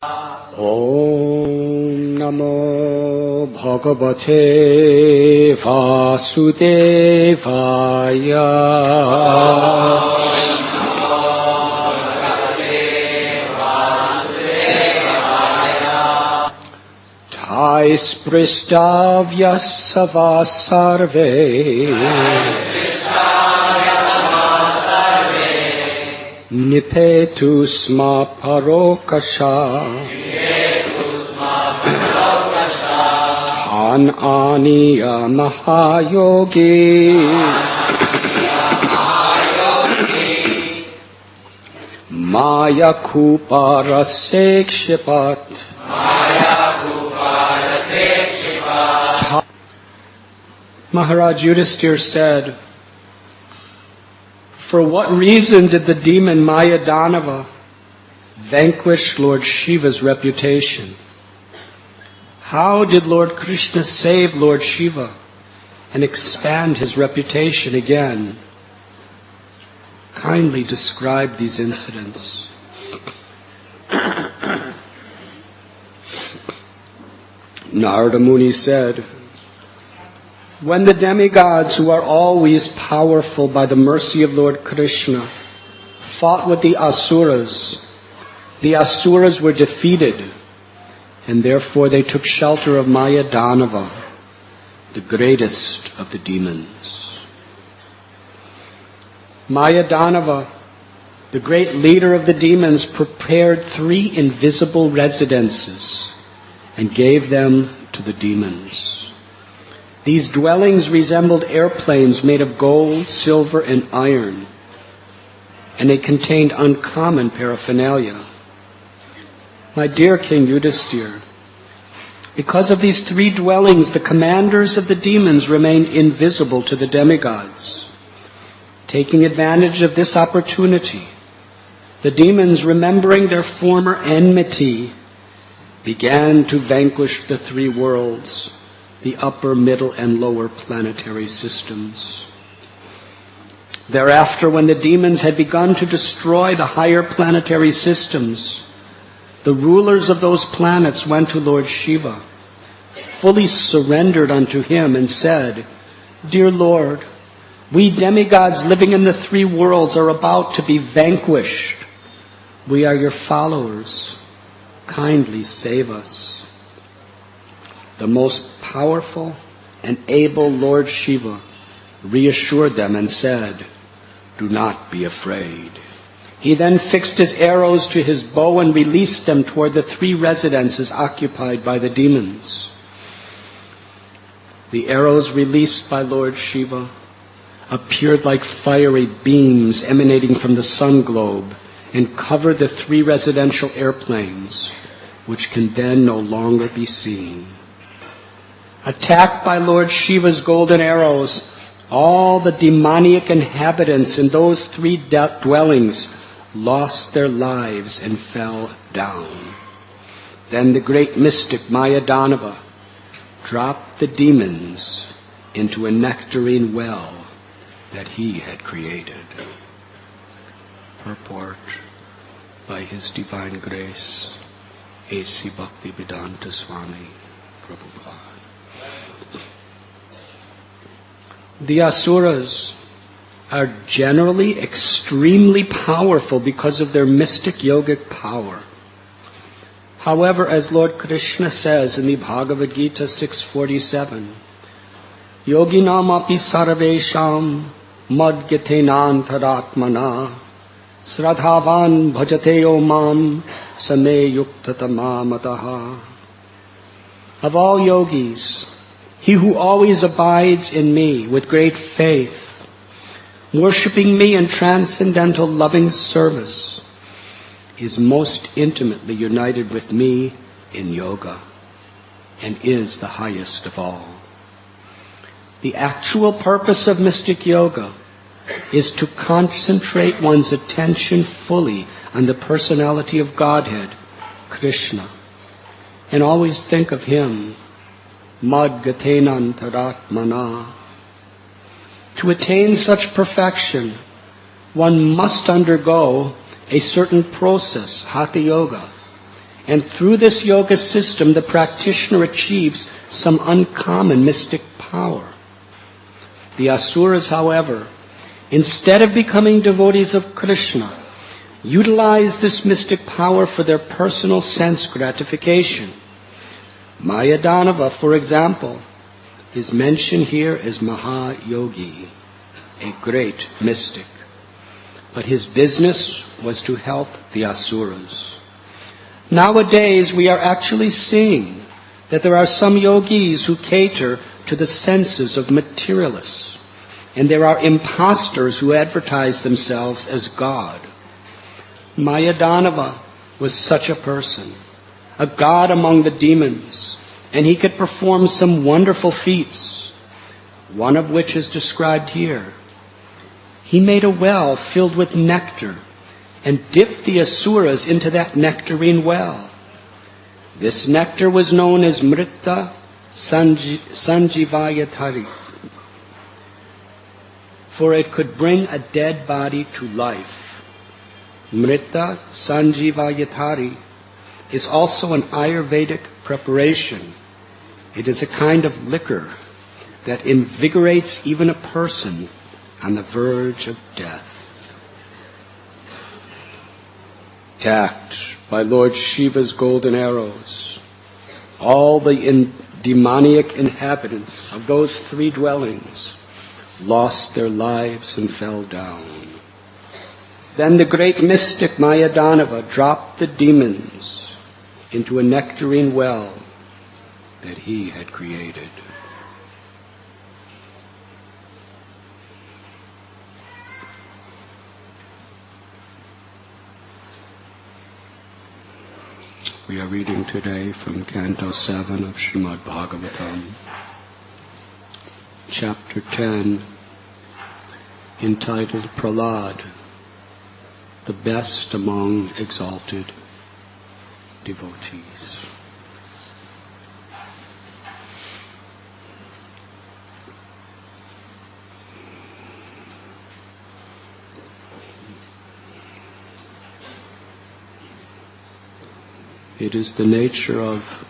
Om Namo Bhagavate Vasudevaya. Thai Spristavya Sava Sarve Nipetu Sma Parokasha Tan Aniya Mahayogi Maya Kupara Sekshipat Maharaj Yudhisthira said, for what reason did the demon Maya Danava vanquish Lord Shiva's reputation? How did Lord Krishna save Lord Shiva and expand his reputation again? Kindly describe these incidents. Narada Muni said, when the demigods, who are always powerful by the mercy of Lord Krishna, fought with the asuras were defeated, and therefore they took shelter of Maya Danava, the greatest of the demons. Maya Danava, the great leader of the demons, prepared 3 invisible residences and gave them to the demons. These dwellings resembled airplanes made of gold, silver, and iron, and they contained uncommon paraphernalia. My dear King Yudhisthira, because of these 3 dwellings, the commanders of the demons remained invisible to the demigods. Taking advantage of this opportunity, the demons, remembering their former enmity, began to vanquish the 3 worlds, the upper, middle, and lower planetary systems. Thereafter, when the demons had begun to destroy the higher planetary systems, the rulers of those planets went to Lord Shiva, fully surrendered unto him, and said, Dear Lord, we demigods living in the 3 worlds are about to be vanquished. We are your followers. Kindly save us. The most powerful and able Lord Shiva reassured them and said, do not be afraid. He then fixed his arrows to his bow and released them toward the 3 residences occupied by the demons. The arrows released by Lord Shiva appeared like fiery beams emanating from the sun globe and covered the 3 residential airplanes, which can then no longer be seen. Attacked by Lord Shiva's golden arrows, all the demoniac inhabitants in those 3 dwellings lost their lives and fell down. Then the great mystic Maya Danava dropped the demons into a nectarine well that he had created. Purport by His Divine Grace, A.C. Bhaktivedanta Swami Prabhupada. The asuras are generally extremely powerful because of their mystic yogic power. However, as Lord Krishna says in the Bhagavad Gita 6:47, Yoginam api sarvesham madgyatenantaratmana sradhavan bhajate omam same yuktatamamataha. Of all yogis, he who always abides in me with great faith, worshipping me in transcendental loving service, is most intimately united with me in yoga and is the highest of all. The actual purpose of mystic yoga is to concentrate one's attention fully on the personality of Godhead, Krishna, and always think of him, Madgatenantaratmana. To attain such perfection, one must undergo a certain process, hatha yoga, And through this yoga system, the practitioner achieves some uncommon mystic power. The asuras, however, instead of becoming devotees of Krishna, utilize this mystic power for their personal sense gratification. Mayadanava, for example, is mentioned here as Mahayogi, a great mystic. But his business was to help the asuras. Nowadays, we are actually seeing that there are some yogis who cater to the senses of materialists, and there are impostors who advertise themselves as God. Mayadanava was such a person, a god among the demons, and he could perform some wonderful feats, one of which is described here. He made a well filled with nectar and dipped the asuras into that nectarine well. This nectar was known as Mrita Sanjivayatari, for it could bring a dead body to life. Mrita Sanjivayatari is also an Ayurvedic preparation. It is a kind of liquor that invigorates even a person on the verge of death. Attacked by Lord Shiva's golden arrows, all the demoniac inhabitants of those three dwellings lost their lives and fell down. Then the great mystic Mayadanava dropped the demons into a nectarine well that he had created. We are reading today from Canto 7 of Srimad Bhagavatam, Chapter 10, entitled Prahlad, the best among exalted devotees. It is the nature of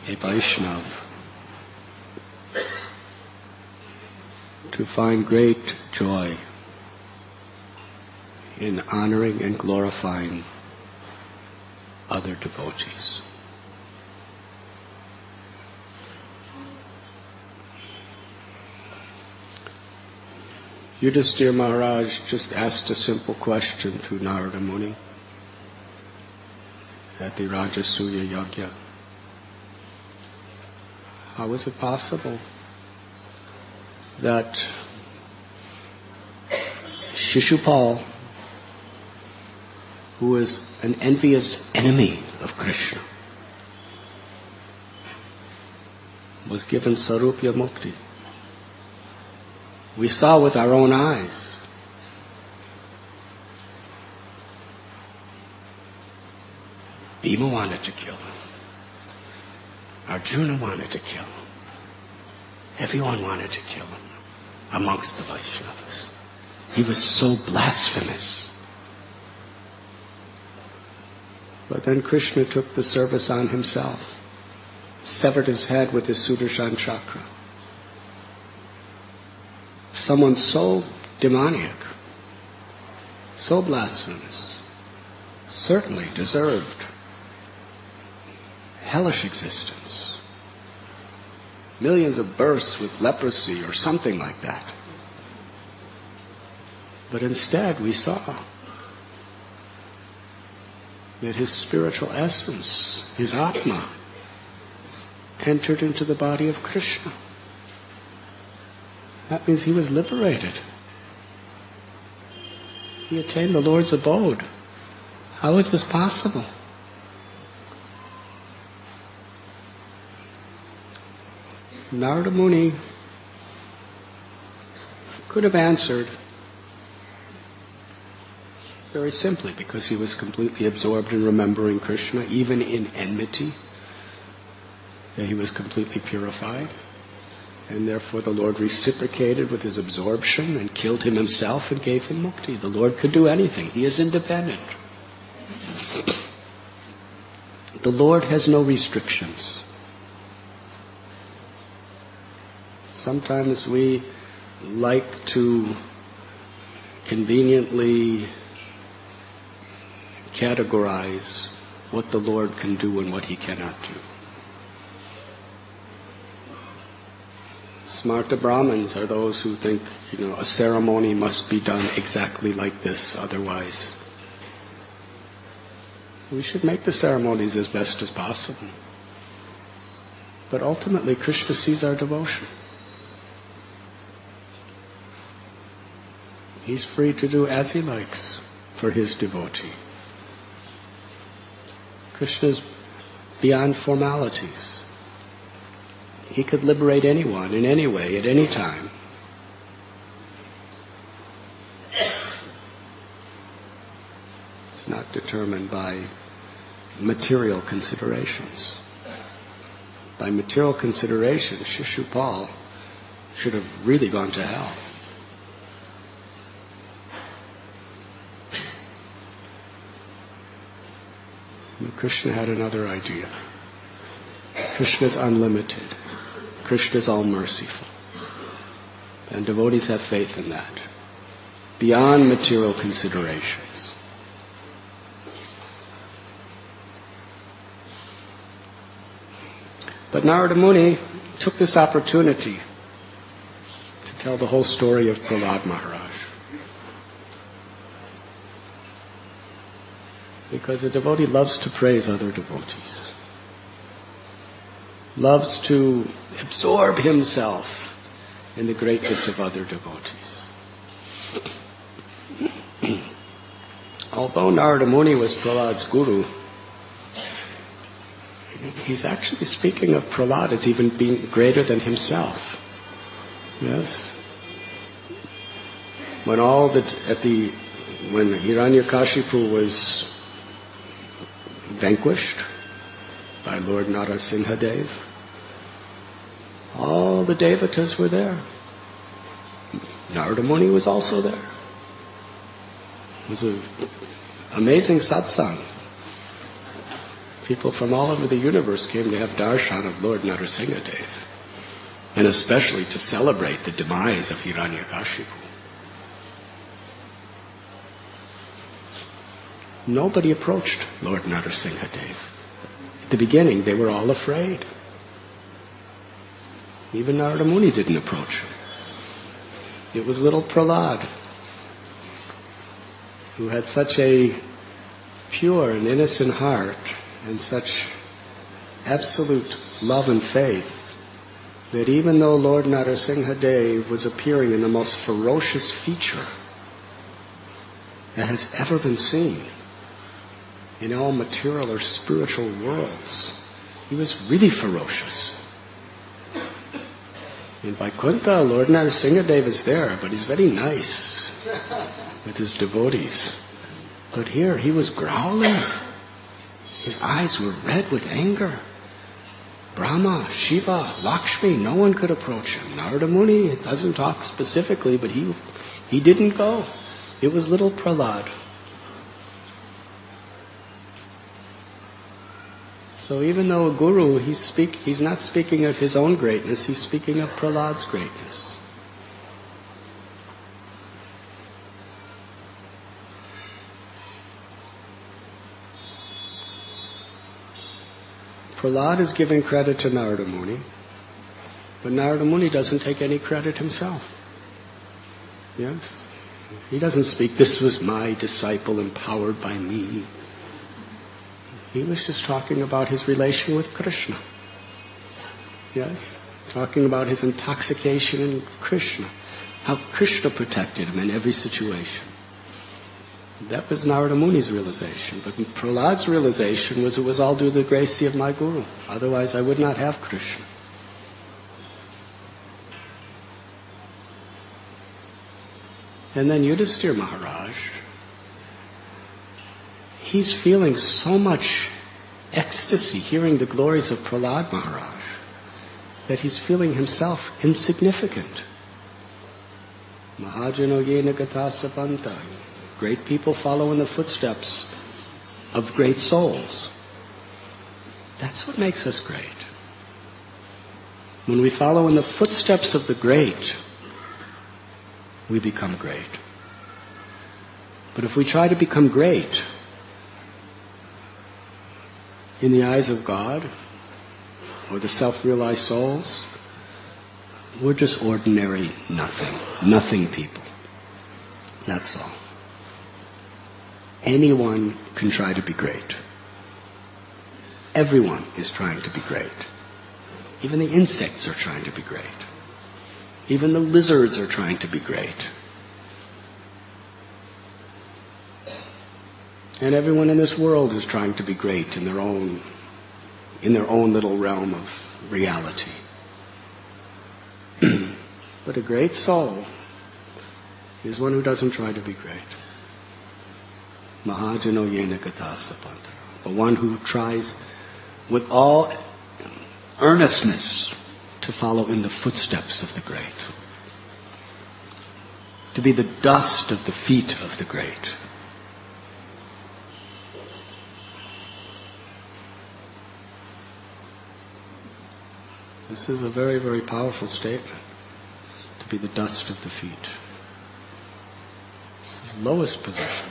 a Vaishnava to find great joy in honoring and glorifying other devotees. Yudhisthira Maharaj just asked a simple question to Narada Muni at the Rajasuya Yajna. How is it possible that Shishupal, who is an envious enemy of Krishna, was given Sarupya Mukti? We saw with our own eyes. Bhima wanted to kill him. Arjuna wanted to kill him. Everyone wanted to kill him amongst the Vaishnavas. He was so blasphemous. But then Krishna took the service on himself, severed his head with his Sudarshan chakra. Someone so demoniac, so blasphemous, certainly deserved hellish existence. Millions of births with leprosy or something like that. But instead we saw that his spiritual essence, his Atma, entered into the body of Krishna. That means he was liberated. He attained the Lord's abode. How is this possible? Narada Muni could have answered very simply, because he was completely absorbed in remembering Krishna, even in enmity, that he was completely purified. And therefore the Lord reciprocated with his absorption and killed him himself and gave him mukti. The Lord could do anything. He is independent. The Lord has no restrictions. Sometimes we like to conveniently categorize what the Lord can do and what he cannot do. Smarta Brahmins are those who think, a ceremony must be done exactly like this, otherwise. We should make the ceremonies as best as possible. But ultimately, Krishna sees our devotion. He's free to do as he likes for his devotee. Krishna is beyond formalities. He could liberate anyone in any way, at any time. It's not determined by material considerations. By material considerations, Shishupal should have really gone to hell. And Krishna had another idea. Krishna is unlimited. Krishna is all-merciful. And devotees have faith in that. Beyond material considerations. But Narada Muni took this opportunity to tell the whole story of Prahlad Maharaj. Because a devotee loves to praise other devotees. Loves to absorb himself in the greatness of other devotees. Although Narada Muni was Prahlad's guru, he's actually speaking of Prahlad as even being greater than himself. Yes. When Hiranyakashipu was vanquished by Lord Narasimhadev, all the devatas were there. Narada Muni was also there. It was an amazing satsang. People from all over the universe came to have darshan of Lord Narasimhadev, and especially to celebrate the demise of Hiranyakashipu. Nobody approached Lord Narasimhadev. At the beginning, they were all afraid. Even Narada Muni didn't approach him. It was little Prahlad, who had such a pure and innocent heart and such absolute love and faith that even though Lord Narasimhadev was appearing in the most ferocious feature that has ever been seen in all material or spiritual worlds, he was really ferocious. In Vaikuntha, Lord Narasimhadev is there, but he's very nice with his devotees. But here, he was growling. His eyes were red with anger. Brahma, Shiva, Lakshmi, no one could approach him. Narada Muni, it doesn't talk specifically, but he didn't go. It was little Prahlad. So even though a guru, he's not speaking of his own greatness, he's speaking of Prahlad's greatness. Prahlad is giving credit to Narada Muni, but Narada Muni doesn't take any credit himself. Yes? He doesn't speak, this was my disciple empowered by me. He was just talking about his relation with Krishna. Yes? Talking about his intoxication in Krishna. How Krishna protected him in every situation. That was Narada Muni's realization. But Prahlad's realization was, it was all due to the grace of my guru. Otherwise I would not have Krishna. And then Yudhisthira Maharaj, he's feeling so much ecstasy hearing the glories of Prahlad Maharaj that he's feeling himself insignificant. Mahajano yena gata sapanta. Great people follow in the footsteps of great souls. That's what makes us great. When we follow in the footsteps of the great, we become great. But if we try to become great in the eyes of God or the self-realized souls, we're just ordinary nothing people. That's all. Anyone can try to be great. Everyone is trying to be great. Even the insects are trying to be great. Even the lizards are trying to be great. And everyone in this world is trying to be great in their own little realm of reality. But a great soul is one who doesn't try to be great. Mahajano yena gata sapanta. The one who tries with all earnestness to follow in the footsteps of the great. To be the dust of the feet of the great. This is a very, very powerful statement. To be the dust of the feet. It's the lowest position.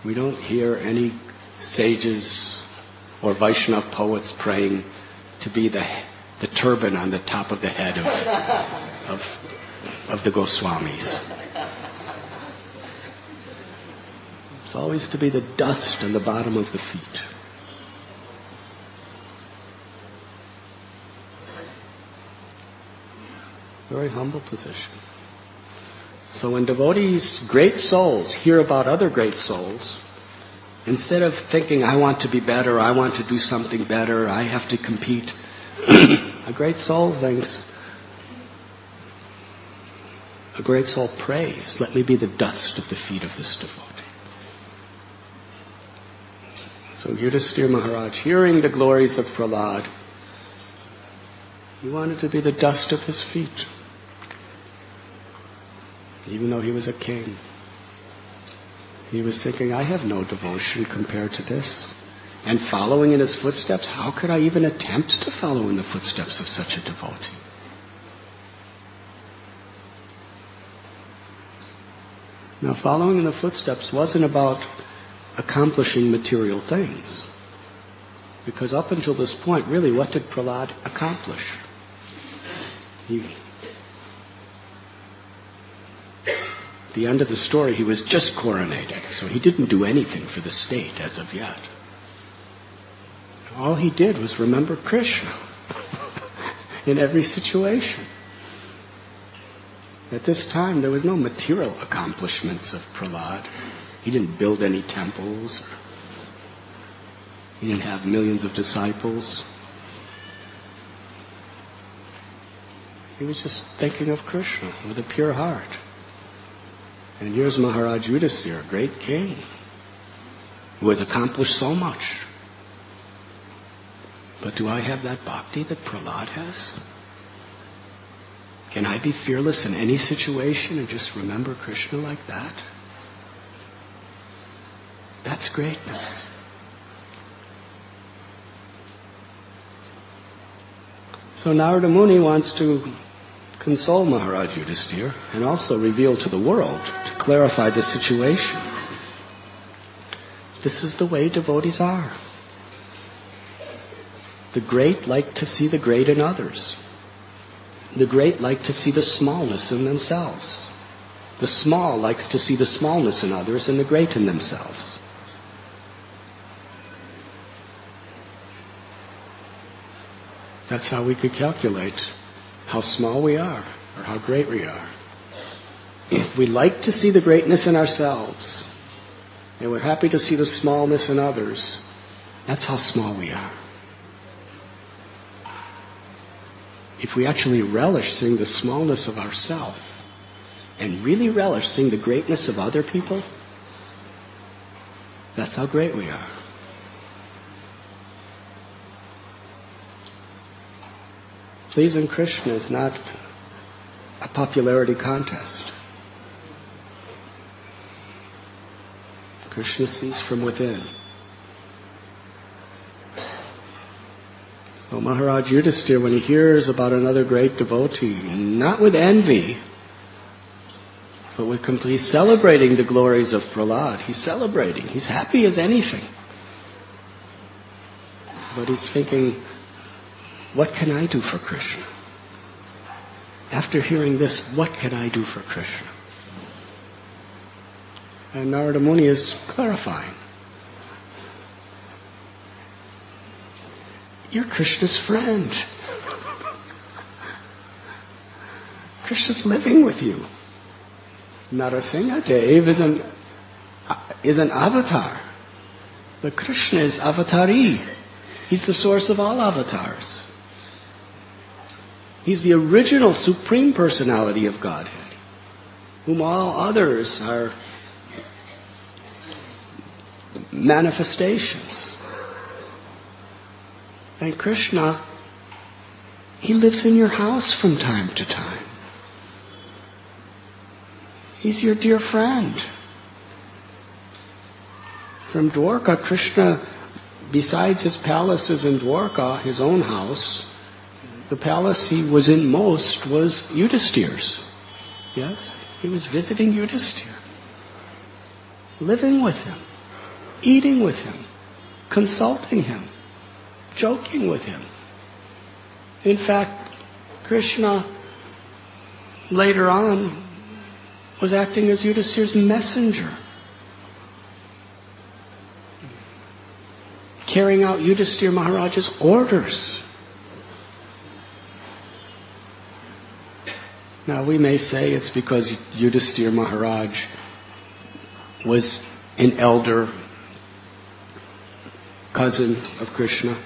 We don't hear any sages or Vaishnava poets praying to be the turban on the top of the head of the Goswamis. It's always to be the dust on the bottom of the feet. Very humble position. So when devotees, great souls, hear about other great souls, instead of thinking, I want to be better, I want to do something better, I have to compete, a great soul thinks, a great soul prays, let me be the dust of the feet of this devotee. So Yudhisthira Maharaj, hearing the glories of Prahlad, he wanted to be the dust of his feet. Even though he was a king. He was thinking, I have no devotion compared to this. And following in his footsteps, how could I even attempt to follow in the footsteps of such a devotee? Now, following in the footsteps wasn't about accomplishing material things. Because up until this point, really, what did Prahlad accomplish? The end of the story, he was just coronated, so he didn't do anything for the state as of yet. All he did was remember Krishna in every situation. At this time, there was no material accomplishments of Prahlad. He didn't build any temples. He didn't have millions of disciples. He was just thinking of Krishna with a pure heart. And here's Maharaj Yudhisthira, a great king, who has accomplished so much. But do I have that bhakti that Prahlad has? Can I be fearless in any situation and just remember Krishna like that? That's greatness. So Narada Muni wants to console Maharaj Yudhisthira and also reveal to the world to clarify the situation. This is the way devotees are. The great like to see the great in others. The great like to see the smallness in themselves. The small likes to see the smallness in others and the great in themselves. That's how we could calculate how small we are or how great we are. If we like to see the greatness in ourselves and we're happy to see the smallness in others, that's how small we are. If we actually relish seeing the smallness of ourselves and really relish seeing the greatness of other people, that's how great we are. Pleasing Krishna is not a popularity contest. Krishna sees from within. So Maharaj Yudhisthira, when he hears about another great devotee, not with envy, but with complete, he's celebrating the glories of Prahlad. He's celebrating. He's happy as anything. But he's thinking, what can I do for Krishna? After hearing this, what can I do for Krishna? And Narada Muni is clarifying. You're Krishna's friend. Krishna's living with you. Narasimha Dev is an avatar. But Krishna is avatari. He's the source of all avatars. He's the original Supreme Personality of Godhead, whom all others are manifestations. And Krishna, he lives in your house from time to time. He's your dear friend. From Dwarka, Krishna, besides his palaces in Dwarka, his own house, the palace he was in most was Yudhisthira's. Yes? He was visiting Yudhisthira, living with him, eating with him, consulting him, joking with him. In fact, Krishna later on was acting as Yudhisthira's messenger, carrying out Yudhisthira Maharaj's orders. Now we may say it's because Yudhisthira Maharaj was an elder cousin of Krishna.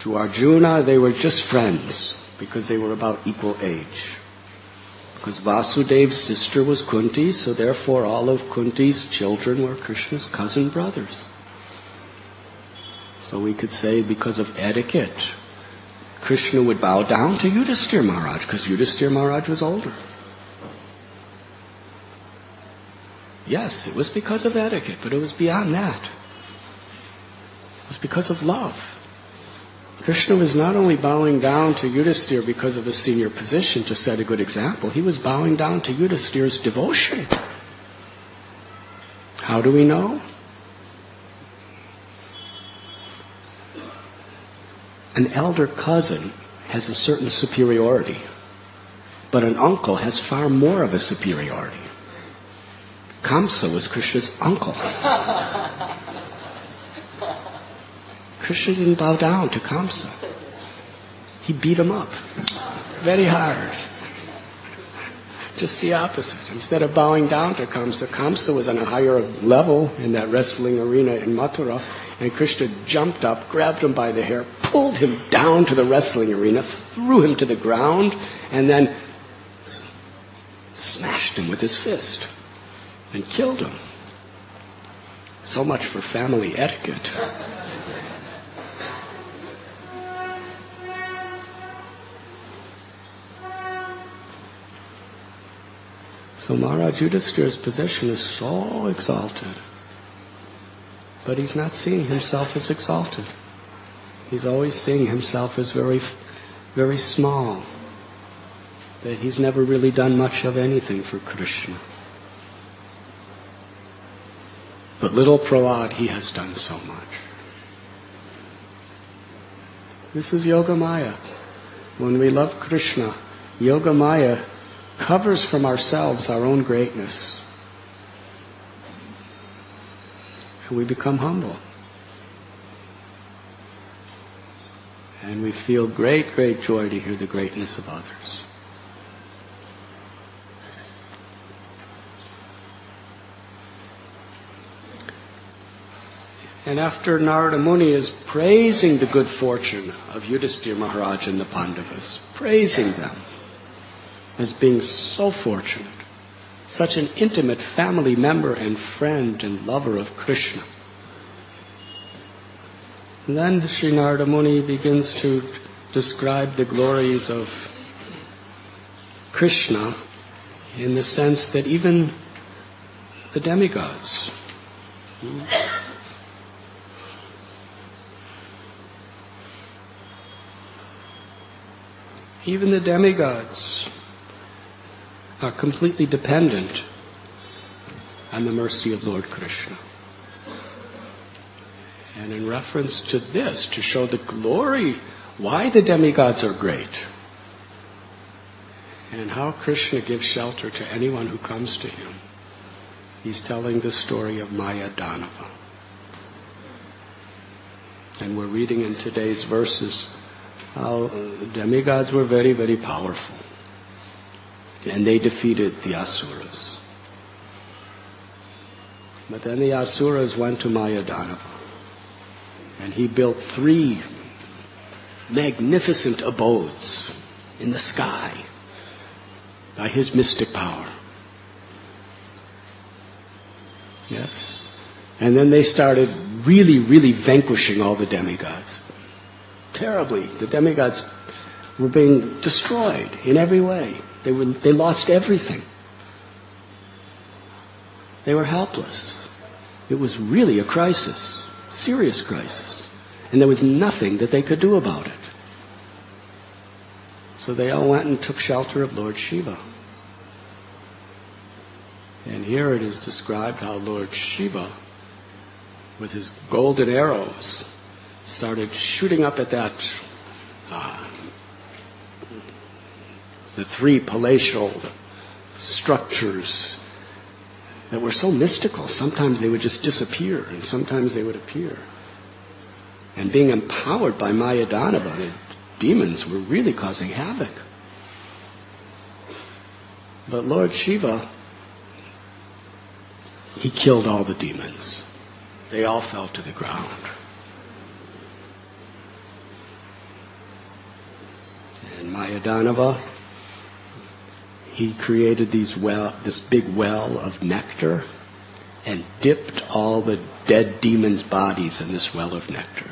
To Arjuna, they were just friends because they were about equal age. Because Vasudev's sister was Kunti, so therefore all of Kunti's children were Krishna's cousin brothers. So we could say because of etiquette, Krishna would bow down to Yudhisthira Maharaj because Yudhisthira Maharaj was older. Yes, it was because of etiquette, but it was beyond that. It was because of love. Krishna was not only bowing down to Yudhisthira because of his senior position to set a good example, he was bowing down to Yudhisthira's devotion. How do we know? An elder cousin has a certain superiority, but an uncle has far more of a superiority. Kamsa was Krishna's uncle. Krishna didn't bow down to Kamsa. He beat him up very hard. Just the opposite. Instead of bowing down to Kamsa, Kamsa was on a higher level in that wrestling arena in Mathura, and Krishna jumped up, grabbed him by the hair, pulled him down to the wrestling arena, threw him to the ground, and then smashed him with his fist and killed him. So much for family etiquette. So Maharaj Yudhisthira's position is so exalted, but he's not seeing himself as exalted. He's always seeing himself as very, very small, that he's never really done much of anything for Krishna. But little Prahlad, he has done so much. This is Yoga Maya. When we love Krishna, Yoga Maya covers from ourselves our own greatness. And we become humble. And we feel great, great joy to hear the greatness of others. And after Narada Muni is praising the good fortune of Yudhisthira Maharaj and the Pandavas, praising them as being so fortunate, such an intimate family member and friend and lover of Krishna. And then Sri Narada Muni begins to describe the glories of Krishna in the sense that even the demigods, are completely dependent on the mercy of Lord Krishna. And in reference to this, to show the glory, why the demigods are great, and how Krishna gives shelter to anyone who comes to him, he's telling the story of Maya Danava. And we're reading in today's verses how the demigods were very, very powerful. And they defeated the Asuras. But then the Asuras went to Maya Danava. And he built 3 magnificent abodes in the sky by his mystic power. Yes? And then they started really, really vanquishing all the demigods. Terribly. The demigods were being destroyed in every way. They lost everything. They were helpless. It was really a crisis. Serious crisis. And there was nothing that they could do about it. So they all went and took shelter of Lord Shiva. And here it is described how Lord Shiva, with his golden arrows, started shooting up at that, the 3 palatial structures that were so mystical. Sometimes they would just disappear, and sometimes they would appear. And being empowered by Maya Danava, the demons were really causing havoc. But Lord Shiva, he killed all the demons. They all fell to the ground. And Maya Danava, he created this big well of nectar and dipped all the dead demons' bodies in this well of nectar.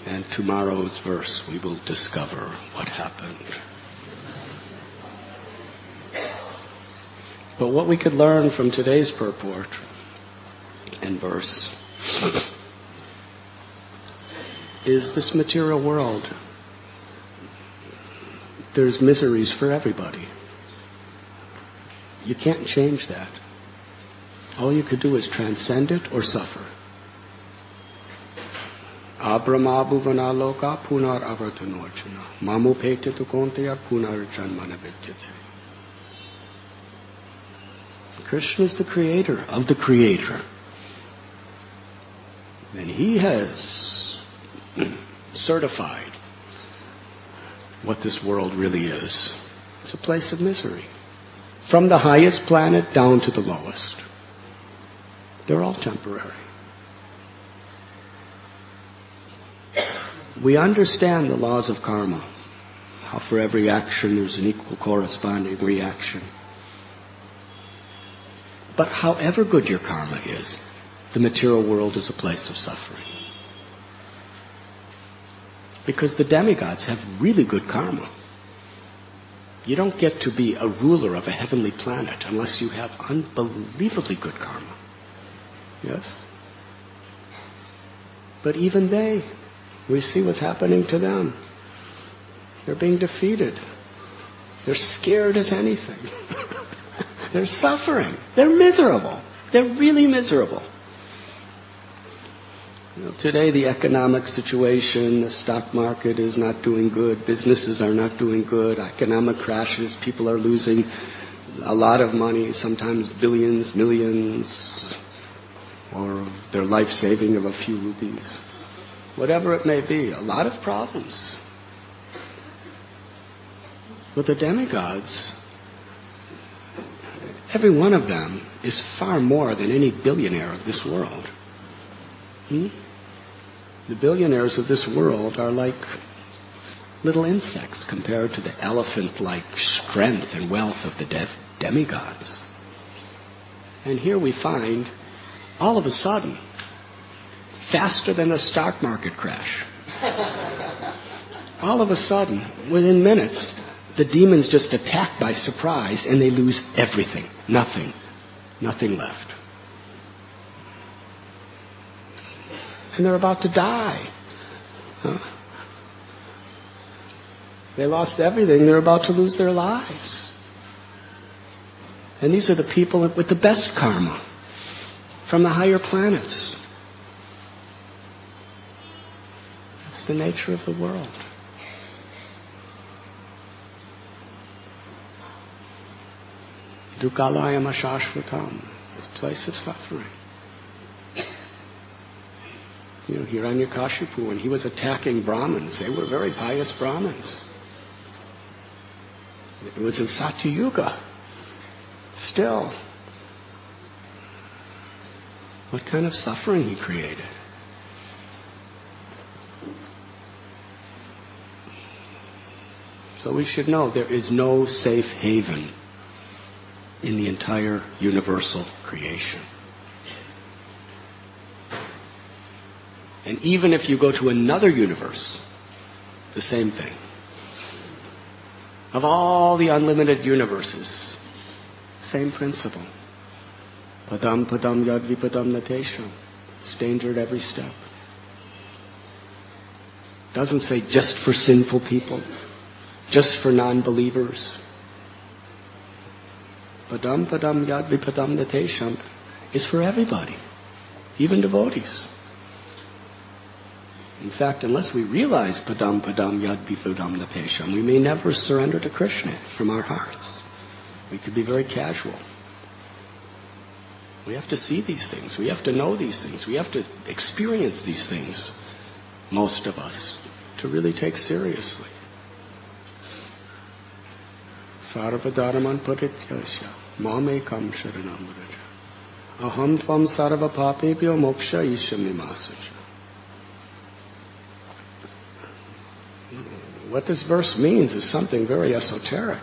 And tomorrow's verse we will discover what happened. But what we could learn from today's purport and verse is this material world. There's miseries for everybody. You can't change that. All you could do is transcend it or suffer. Abrahma bhuvana loka punar avartanorjuna mamu petitu konteya punar janmana vidyate. Krishna is the creator of the creator. And he has certified what this world really is. It's a place of misery. From the highest planet down to the lowest. They're all temporary. We understand the laws of karma. How for every action there's an equal corresponding reaction. But however good your karma is, the material world is a place of suffering. Because the demigods have really good karma. You don't get to be a ruler of a heavenly planet unless you have unbelievably good karma. Yes? But even they, we see what's happening to them. They're being defeated. They're scared as anything. They're suffering. They're miserable. They're really miserable. Today the economic situation, the stock market is not doing good, businesses are not doing good, economic crashes, people are losing a lot of money, sometimes billions, millions, or their life saving of a few rupees. Whatever it may be, a lot of problems. But the demigods, every one of them is far more than any billionaire of this world. The billionaires of this world are like little insects compared to the elephant-like strength and wealth of the demigods. And here we find, all of a sudden, faster than a stock market crash, all of a sudden, within minutes, the demons just attack by surprise and they lose everything. Nothing left. And they're about to die. They lost everything. They're about to lose their lives. And these are the people with the best karma from the higher planets. That's the nature of the world. Dukkhalayam ashashvatam. It's a place of suffering. You know, Hiranyakashipu, when he was attacking Brahmins, they were very pious Brahmins. It was in Satyayuga. Still, what kind of suffering he created? So we should know there is no safe haven in the entire universal creation. And even if you go to another universe, the same thing. Of all the unlimited universes, same principle. Padam padam yad vipadam natesham. It's danger at every step. Doesn't say just for sinful people, just for non-believers. Padam padam yad vipadam natesham is for everybody, even devotees. In fact, unless we realize padam padam yad vipadam natesham, we may never surrender to Krishna from our hearts. We could be very casual. We have to see these things. We have to know these things. We have to experience these things, most of us, to really take seriously. Sarvadharaman parityasya mamekam sharanam vraja aham tvam sarva papebhyo moksha ishyamimasacha. What this verse means is something very esoteric.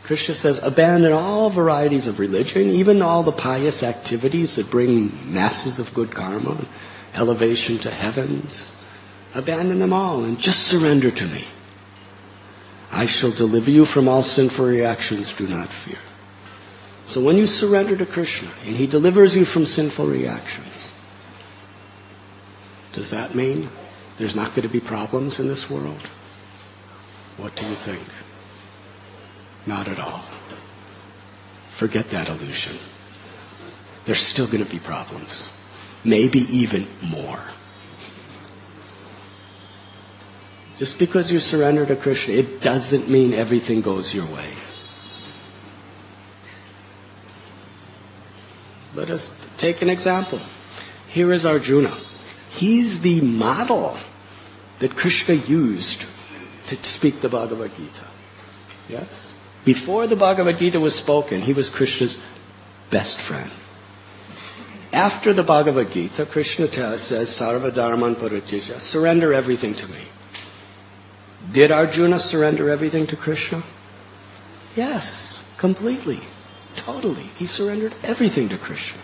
Krishna says, abandon all varieties of religion, even all the pious activities that bring masses of good karma, elevation to heavens. Abandon them all and just surrender to me. I shall deliver you from all sinful reactions, do not fear. So when you surrender to Krishna and he delivers you from sinful reactions, does that mean there's not going to be problems in this world? What do you think? Not at all. Forget that illusion. There's still going to be problems. Maybe even more. Just because you surrender to Krishna, it doesn't mean everything goes your way. Let us take an example. Here is Arjuna. He's the model that Krishna used to speak the Bhagavad Gita. Yes? Before the Bhagavad Gita was spoken, he was Krishna's best friend. After the Bhagavad Gita, Krishna says, Sarvadharaman parityasya, surrender everything to me. Did Arjuna surrender everything to Krishna? Yes, completely, totally. He surrendered everything to Krishna.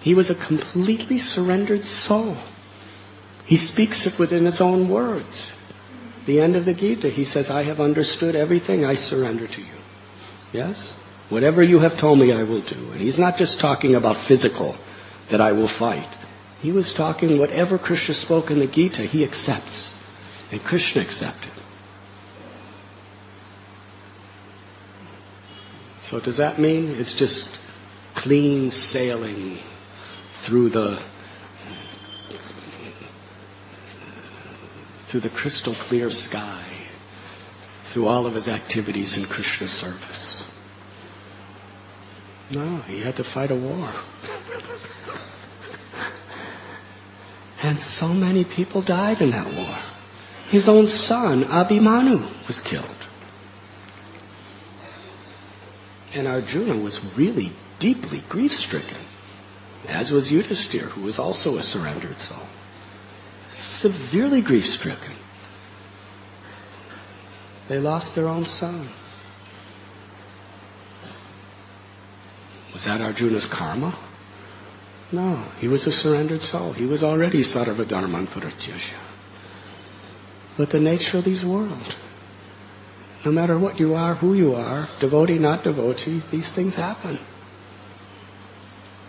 He was a completely surrendered soul. He speaks it within his own words. The end of the Gita, he says, I have understood everything, I surrender to you. Yes? Whatever you have told me, I will do. And he's not just talking about physical, that I will fight. He was talking whatever Krishna spoke in the Gita, he accepts. And Krishna accepted. So does that mean it's just clean sailing through the crystal clear sky, through all of his activities in Krishna's service? No, he had to fight a war. And so many people died in that war. His own son, Abhimanyu, was killed. And Arjuna was really deeply grief-stricken, as was Yudhisthira, who was also a surrendered soul. Severely grief-stricken. They lost their own son. Was that Arjuna's karma? No, he was a surrendered soul. He was already Sarvadharaman parityasya. but the nature of these world. No matter what you are, who you are, devotee, not devotee, these things happen.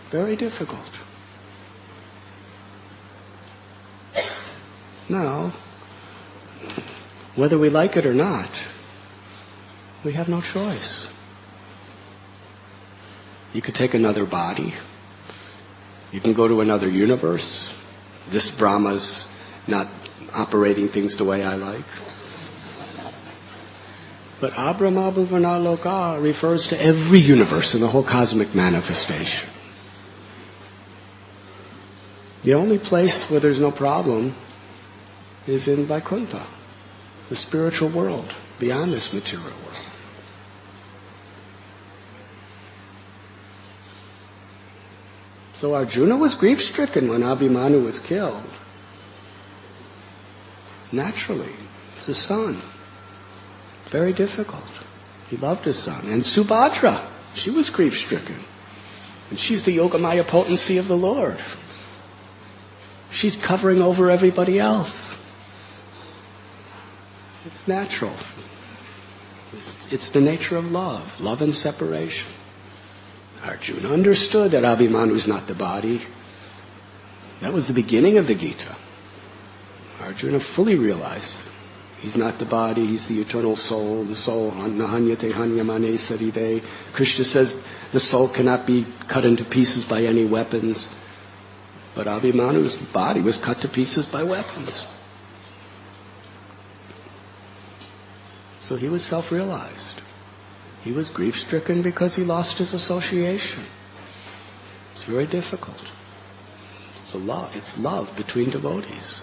Very difficult. Now, whether we like it or not, we have no choice. You could take another body. You can go to another universe. This Brahma's not operating things the way I like. But Abrahma Bhuvana Loka refers to every universe in the whole cosmic manifestation. The only place where there's no problem is in Vaikuntha, the spiritual world, beyond this material world. So Arjuna was grief-stricken when Abhimanyu was killed. Naturally, it's his son. Very difficult. He loved his son. And Subhadra, she was grief-stricken. And she's the Yogamaya potency of the Lord. She's covering over everybody else. It's natural. It's the nature of love and separation. Arjuna understood that Abhimanyu is not the body. That was the beginning of the Gita. Arjuna fully realized he's not the body, he's the eternal soul, the soul, nahanyate hanyamane sarire. Krishna says the soul cannot be cut into pieces by any weapons. But Abhimanyu's body was cut to pieces by weapons. So he was self-realized. He was grief-stricken because he lost his association. It's very difficult. It's love between devotees.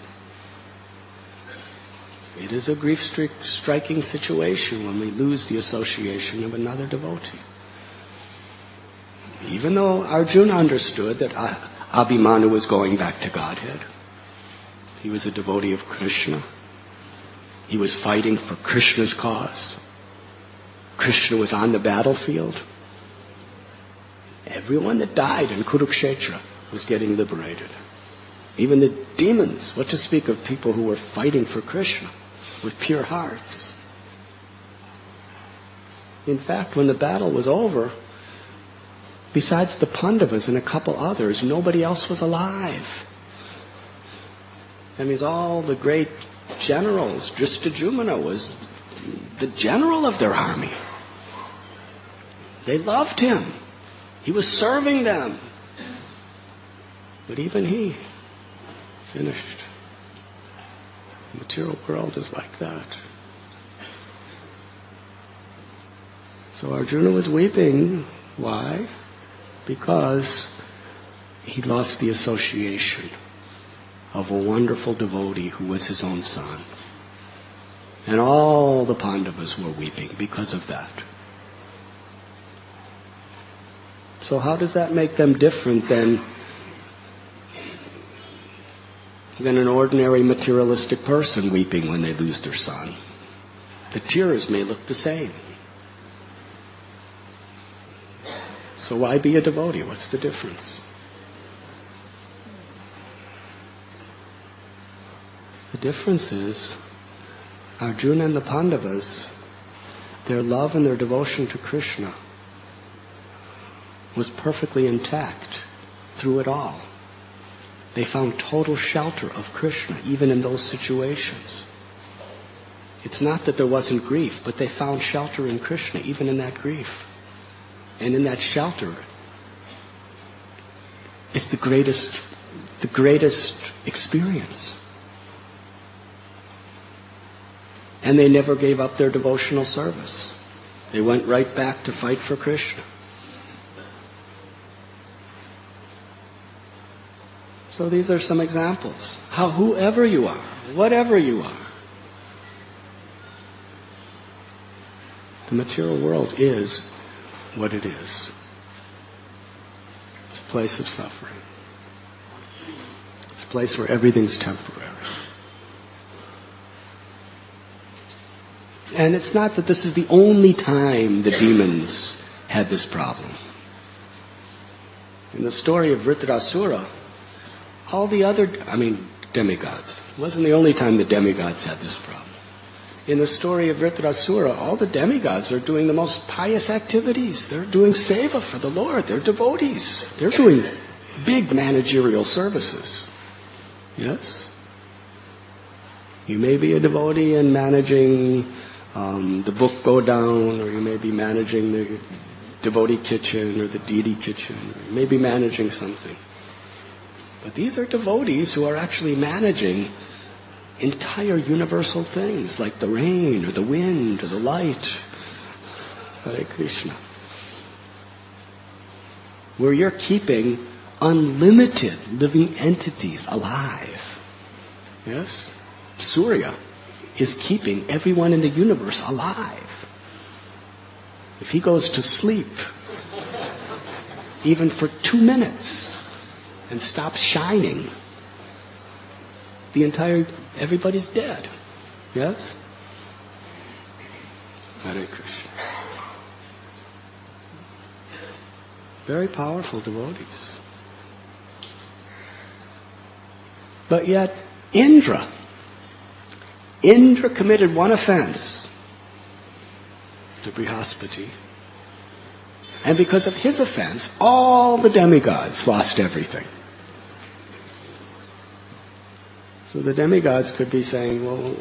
It is a grief-striking situation when we lose the association of another devotee. Even though Arjuna understood that Abhimanyu was going back to Godhead, he was a devotee of Krishna. He was fighting for Krishna's cause. Krishna was on the battlefield. Everyone that died in Kurukshetra was getting liberated. Even the demons, what to speak of people who were fighting for Krishna with pure hearts. In fact, when the battle was over, besides the Pandavas and a couple others, nobody else was alive. That means all the great generals, Drishtajumna was the general of their army. They loved him. He was serving them. But even he finished. The material world is like that. So Arjuna was weeping. Why? Because he lost the association of a wonderful devotee who was his own son. And all the Pandavas were weeping because of that. So how does that make them different than an ordinary materialistic person weeping when they lose their son? The tears may look the same. So why be a devotee? What's the difference? The difference is Arjuna and the Pandavas, their love and their devotion to Krishna was perfectly intact through it all. They found total shelter of Krishna even in those situations. It's not that there wasn't grief, but they found shelter in Krishna even in that grief. And in that shelter is the greatest experience. And they never gave up their devotional service. They went right back to fight for Krishna. So these are some examples. How whoever you are, whatever you are, the material world is what it is. It's a place of suffering. It's a place where everything's temporary. And it's not that this is the only time the demons had this problem. In the story of Vritrasura, all the other, demigods. It wasn't the only time the demigods had this problem. In the story of Vritrasura, all the demigods are doing the most pious activities. They're doing seva for the Lord. They're devotees. They're doing big managerial services. Yes? You may be a devotee and managing the book go down, or you may be managing the devotee kitchen or the deity kitchen, or you may be managing something. But these are devotees who are actually managing entire universal things, like the rain or the wind or the light. Hare Krishna. Where you're keeping unlimited living entities alive. Yes? Surya is keeping everyone in the universe alive. If he goes to sleep, even for 2 minutes, and stops shining, everybody's dead. Yes? Hare Krishna. Very powerful devotees. But yet, Indra committed one offense to Brihaspati. And because of his offense, all the demigods lost everything. So the demigods could be saying, well,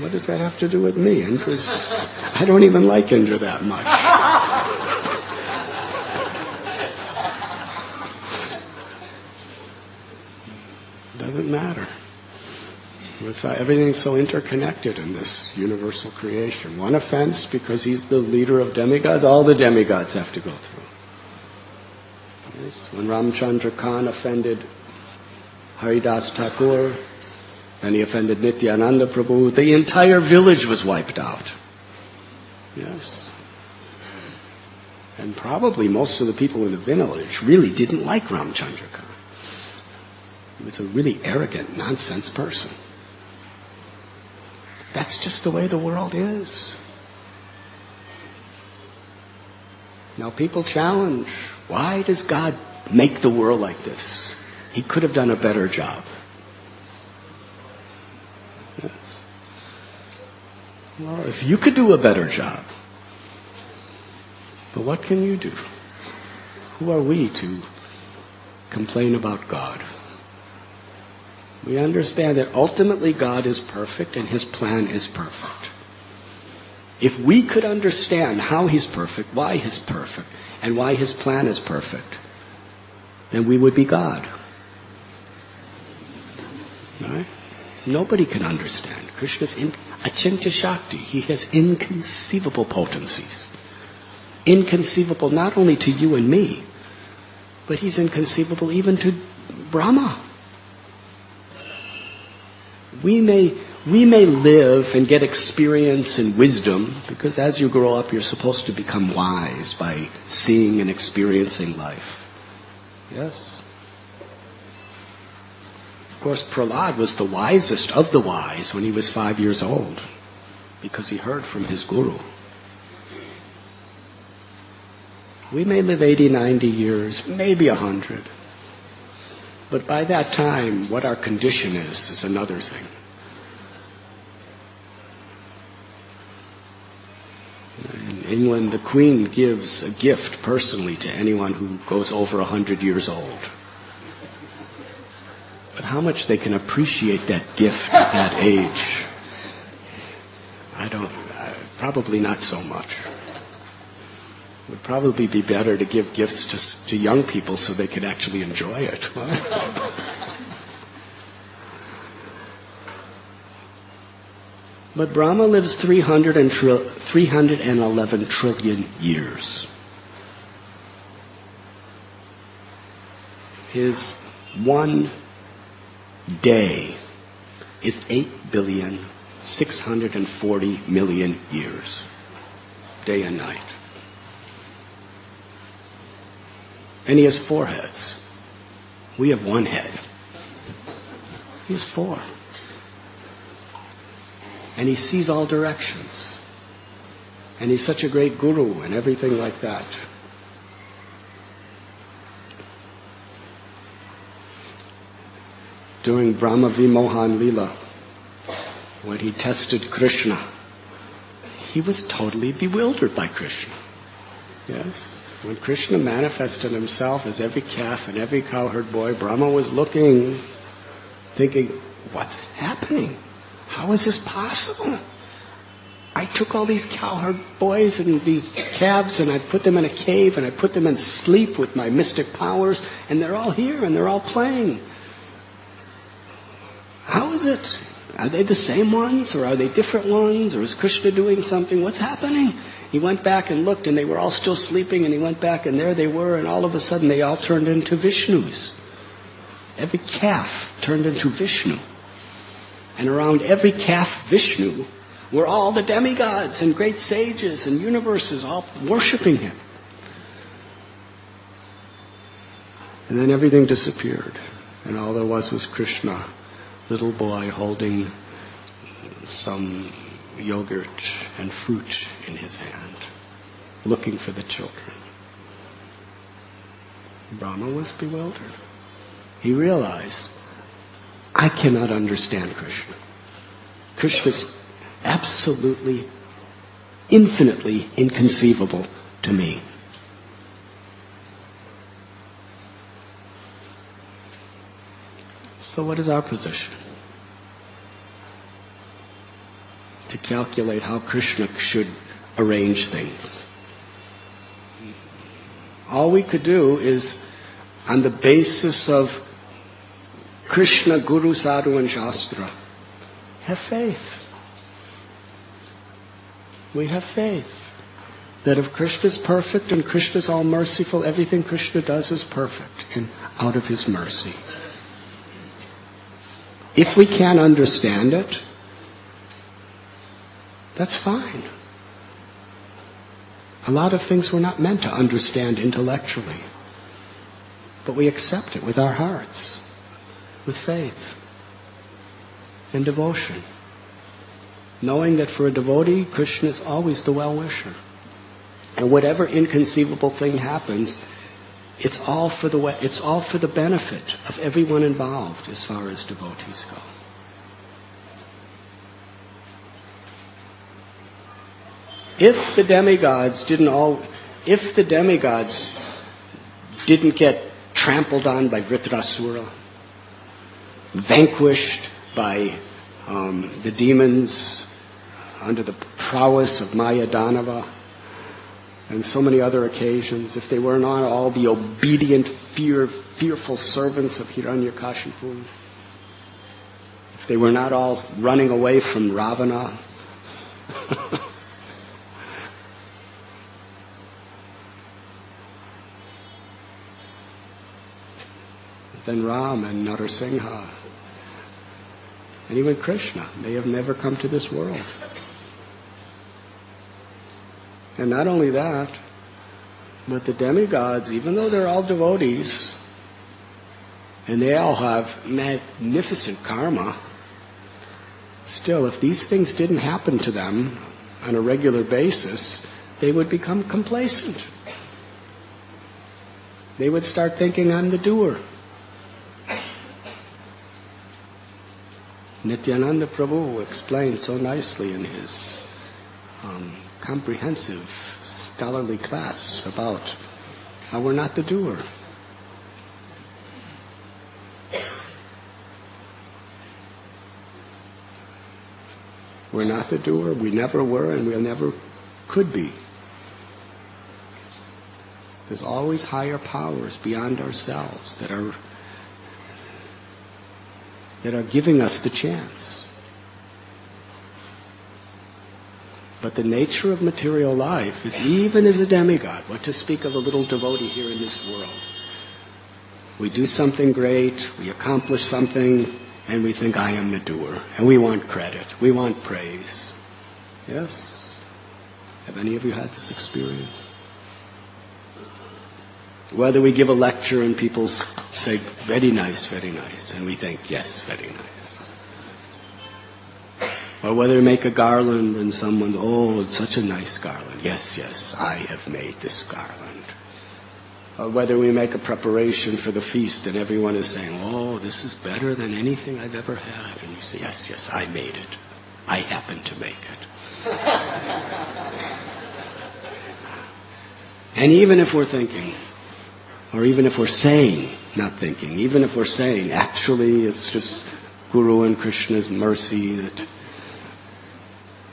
what does that have to do with me? I don't even like Indra that much. Doesn't matter. Everything's so interconnected in this universal creation. One offense, because he's the leader of demigods, all the demigods have to go through. Yes? When Ramchandra Khan offended Haridas Thakur, and he offended Nityananda Prabhu, the entire village was wiped out. Yes. And probably most of the people in the village really didn't like Ramchandra Khan. He was a really arrogant, nonsense person. That's just the way the world is. Now people challenge, why does God make the world like this? He could have done a better job. Yes. Well, if you could do a better job, but what can you do? Who are we to complain about God? We understand that ultimately God is perfect and His plan is perfect. If we could understand how He's perfect, why He's perfect, and why His plan is perfect, then we would be God. Right? Nobody can understand. Krishna's Achintya Shakti. He has inconceivable potencies. Inconceivable not only to you and me, but He's inconceivable even to Brahma. We may live and get experience and wisdom, because as you grow up you're supposed to become wise by seeing and experiencing life. Yes? Of course, Prahlad was the wisest of the wise when he was 5 years old, because he heard from his guru. We may live 80, 90 years, maybe 100. But by that time, what our condition is another thing. In England, the Queen gives a gift personally to anyone who goes over 100 years old. But how much they can appreciate that gift at that age, probably not so much. It would probably be better to give gifts to young people so they could actually enjoy it. But Brahma lives 311 trillion years. His one day is 8,640,000,000 years. Day and night. And he has 4 heads. We have 1 head. He has 4. And he sees all directions. And he's such a great guru and everything like that. during Brahma Vimohan Lila, when he tested Krishna, he was totally bewildered by Krishna. Yes? When Krishna manifested himself as every calf and every cowherd boy, Brahma was looking, thinking, what's happening? How is this possible? I took all these cowherd boys and these calves and I put them in a cave and I put them in sleep with my mystic powers, and they're all here and they're all playing. How is it? Are they the same ones, or are they different ones, or is Krishna doing something? What's happening? He went back and looked, and they were all still sleeping, and he went back, and there they were, and all of a sudden they all turned into Vishnus. Every calf turned into Vishnu. And around every calf Vishnu were all the demigods and great sages and universes all worshipping him. And then everything disappeared, and all there was Krishna, little boy holding some yogurt and fruit in his hand, looking for the children. Brahma was bewildered. He realized, I cannot understand Krishna. Krishna is absolutely, infinitely inconceivable to me. So what is our position? To calculate how Krishna should arrange things. All we could do is, on the basis of Krishna, Guru, Sadhu, and Shastra, have faith. We have faith that if Krishna is perfect and Krishna is all merciful, everything Krishna does is perfect and out of his mercy. If we can't understand it, that's fine. A lot of things we're not meant to understand intellectually, but we accept it with our hearts, with faith and devotion, knowing that for a devotee, Krishna is always the well-wisher. And whatever inconceivable thing happens, it's all for the benefit of everyone involved as far as devotees go. If the demigods didn't get trampled on by Vritrasura, vanquished by the demons under the prowess of Maya Danava, and so many other occasions, if they were not all the obedient, fearful servants of Hiranyakashipu, if they were not all running away from Ravana, then Ram and Narasimha, and even Krishna, they have never come to this world. And not only that, but the demigods, even though they're all devotees, and they all have magnificent karma, still, if these things didn't happen to them on a regular basis, they would become complacent. They would start thinking, I'm the doer. Nityananda Prabhu explained so nicely in his comprehensive scholarly class about how we're not the doer. We're not the doer, we never were, and we never could be. There's always higher powers beyond ourselves that are giving us the chance. But the nature of material life is, even as a demigod, what to speak of a little devotee here in this world. We do something great, we accomplish something, and we think, I am the doer. And we want credit, we want praise. Yes? Have any of you had this experience? Whether we give a lecture and people say, very nice, and we think, yes, very nice. Or whether we make a garland and someone, oh, it's such a nice garland. Yes, I have made this garland. whether we make a preparation for the feast and everyone is saying, oh, this is better than anything I've ever had. And you say, yes, yes, I made it. I happened to make it. And even if we're thinking, or even if we're saying, not thinking, even if we're saying, actually it's just Guru and Krishna's mercy that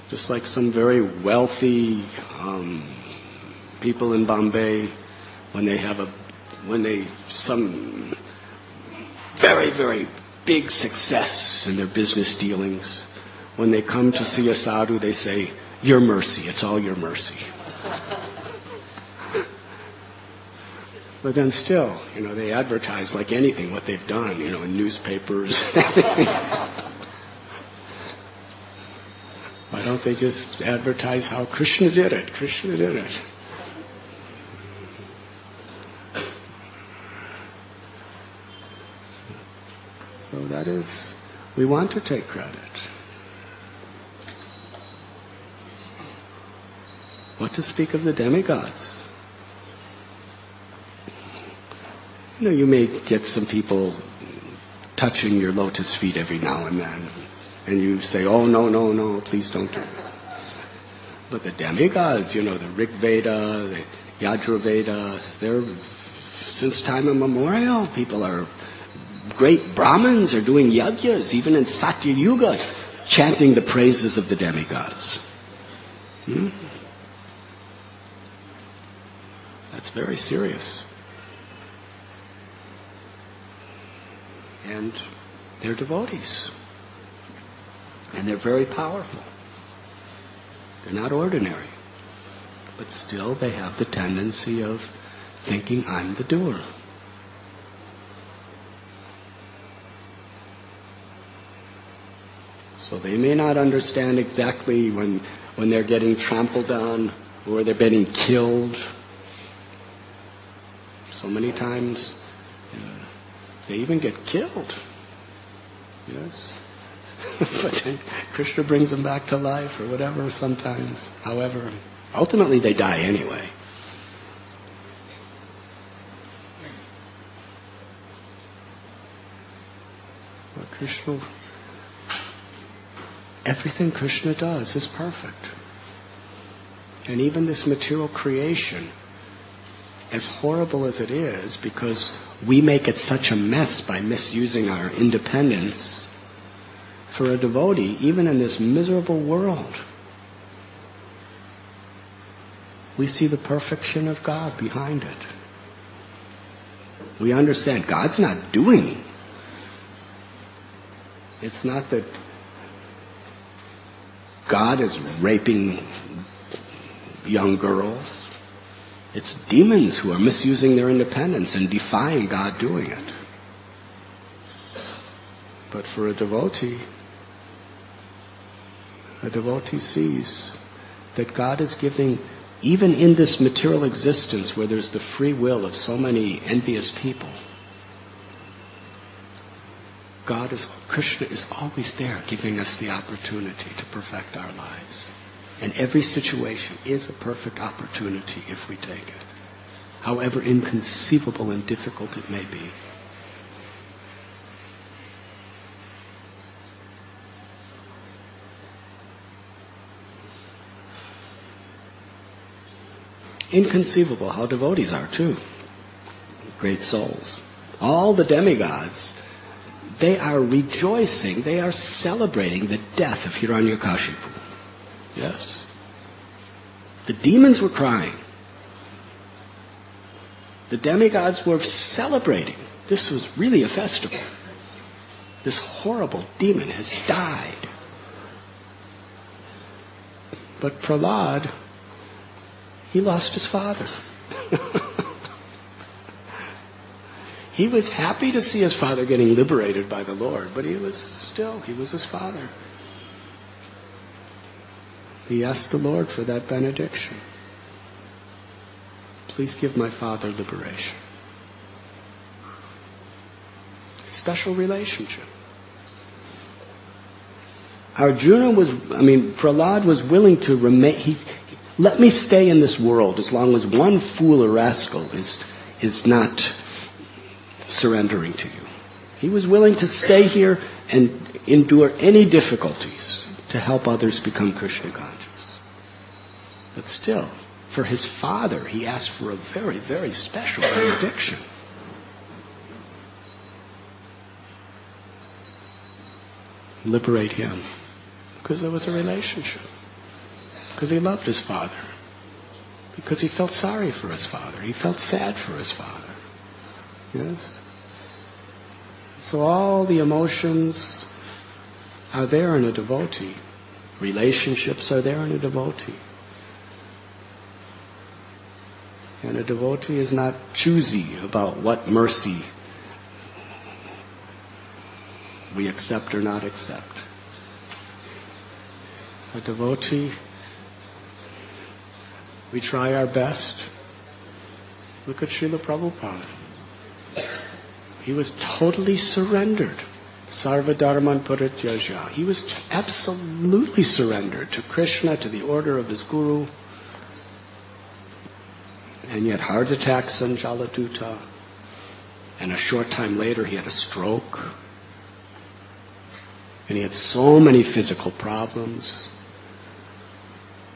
just like some very wealthy people in Bombay, some very, very big success in their business dealings, when they come to see a sadhu, they say, your mercy, it's all your mercy. But then still, they advertise like anything what they've done, in newspapers. Why don't they just advertise how Krishna did it? Krishna did it. So that is, we want to take credit. What to speak of the demigods? You may get some people touching your lotus feet every now and then, and you say, oh, no, please don't do this. But the demigods, the Rig Veda, the Yajurveda, they're, since time immemorial, people are, great Brahmins are doing yajnas, even in Satya Yuga, chanting the praises of the demigods. That's very serious. And they're devotees. And they're very powerful. They're not ordinary. But still they have the tendency of thinking, I'm the doer. So they may not understand exactly when they're getting trampled on or they're getting killed. So many times they even get killed. Yes. But then Krishna brings them back to life or whatever sometimes. However, ultimately they die anyway. But Krishna, everything Krishna does is perfect. And even this material creation, as horrible as it is, because we make it such a mess by misusing our independence, for a devotee, even in this miserable world, we see the perfection of God behind it. We understand God's not doing. It's not that God is raping young girls. It's demons who are misusing their independence and defying God doing it. But for a devotee sees that God is giving, even in this material existence where there's the free will of so many envious people, Krishna is always there giving us the opportunity to perfect our lives. And every situation is a perfect opportunity if we take it, however inconceivable and difficult it may be. Inconceivable how devotees are too. Great souls. All the demigods, they are rejoicing, they are celebrating the death of Hiranyakashipu. Yes. The demons were crying. The demigods were celebrating. This was really a festival. This horrible demon has died. But Prahlad, he lost his father. He was happy to see his father getting liberated by the Lord, but he was his father. He asked the Lord for that benediction. Please give my father liberation. Special relationship. Prahlad was willing to remain. Let me stay in this world as long as one fool or rascal is not surrendering to you. He was willing to stay here and endure any difficulties to help others become Krishna conscious. But still, for his father, he asked for a very, very special benediction. Liberate him. Because there was a relationship. Because he loved his father. Because he felt sorry for his father. He felt sad for his father. Yes? So all the emotions are there in a devotee. Relationships are there in a devotee. And a devotee is not choosy about what mercy we accept or not accept. A devotee, we try our best. Look at Srila Prabhupada. He was totally surrendered. Sarva dharman parityaja. He was absolutely surrendered to Krishna, to the order of his guru. And yet heart attack, sanjaladuta. And a short time later he had a stroke. And he had so many physical problems.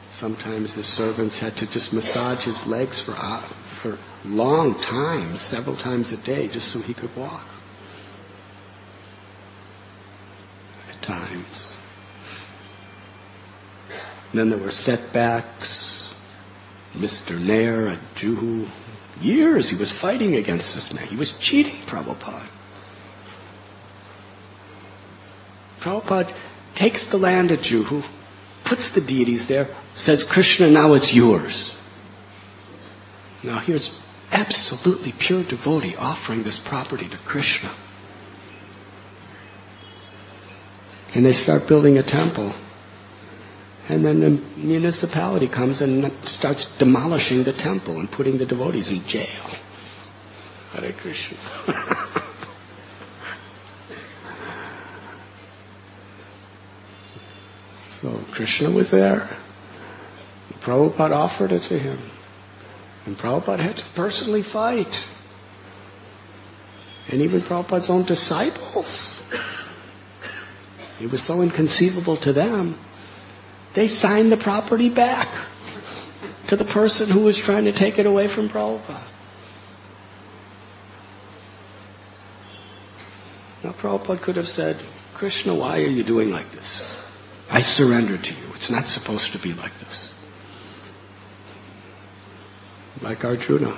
Sometimes his servants had to just massage his legs for long times, several times a day, just so he could walk. At times. Then there were setbacks. Mr. Nair at Juhu, years he was fighting against this man. He was cheating Prabhupada. Prabhupada takes the land at Juhu, puts the deities there, says, Krishna, now it's yours. Now here's absolutely pure devotee offering this property to Krishna. And they start building a temple. And then the municipality comes and starts demolishing the temple and putting the devotees in jail. Hare Krishna. So Krishna was there. Prabhupada offered it to him. And Prabhupada had to personally fight. And even Prabhupada's own disciples. It was so inconceivable to them. They signed the property back to the person who was trying to take it away from Prabhupada. Now Prabhupada could have said, Krishna, why are you doing like this? I surrender to you. It's not supposed to be like this. Like Arjuna,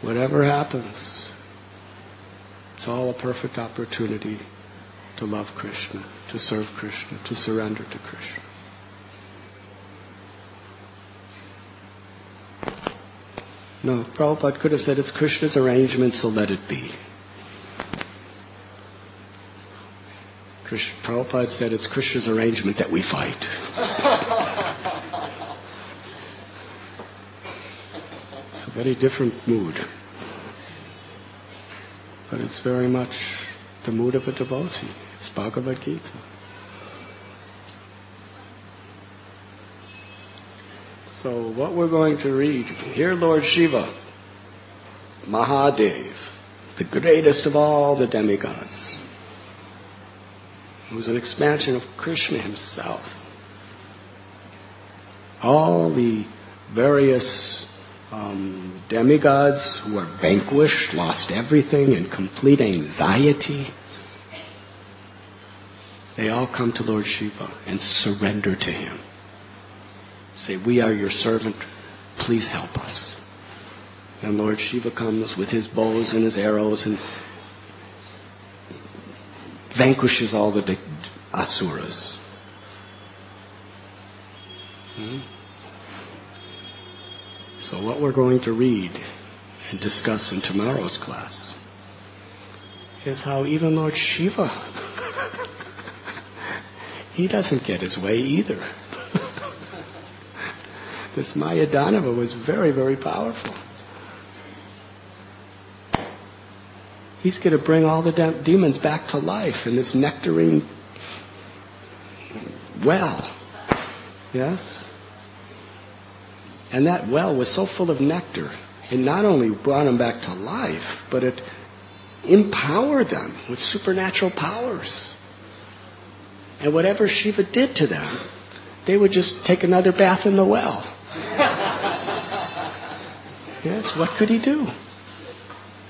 whatever happens, it's all a perfect opportunity to love Krishna, to serve Krishna, to surrender to Krishna. No, Prabhupada could have said, it's Krishna's arrangement, so let it be. Prabhupada said, it's Krishna's arrangement that we fight. It's a very different mood. But it's very much the mood of a devotee. It's Bhagavad Gita. So what we're going to read, here Lord Shiva, Mahadev, the greatest of all the demigods, who's an expansion of Krishna himself. All the various demigods who are vanquished, lost everything, in complete anxiety, they all come to Lord Shiva and surrender to him. Say, we are your servant, please help us. And Lord Shiva comes with his bows and his arrows and vanquishes all the asuras. So what we're going to read and discuss in tomorrow's class is how even Lord Shiva, he doesn't get his way either. This Mayadanava was very, very powerful. He's going to bring all the demons back to life in this nectarine well. Yes? And that well was so full of nectar, It not only brought them back to life, but it empowered them with supernatural powers. And whatever Shiva did to them, they would just take another bath in the well. Yes, what could he do?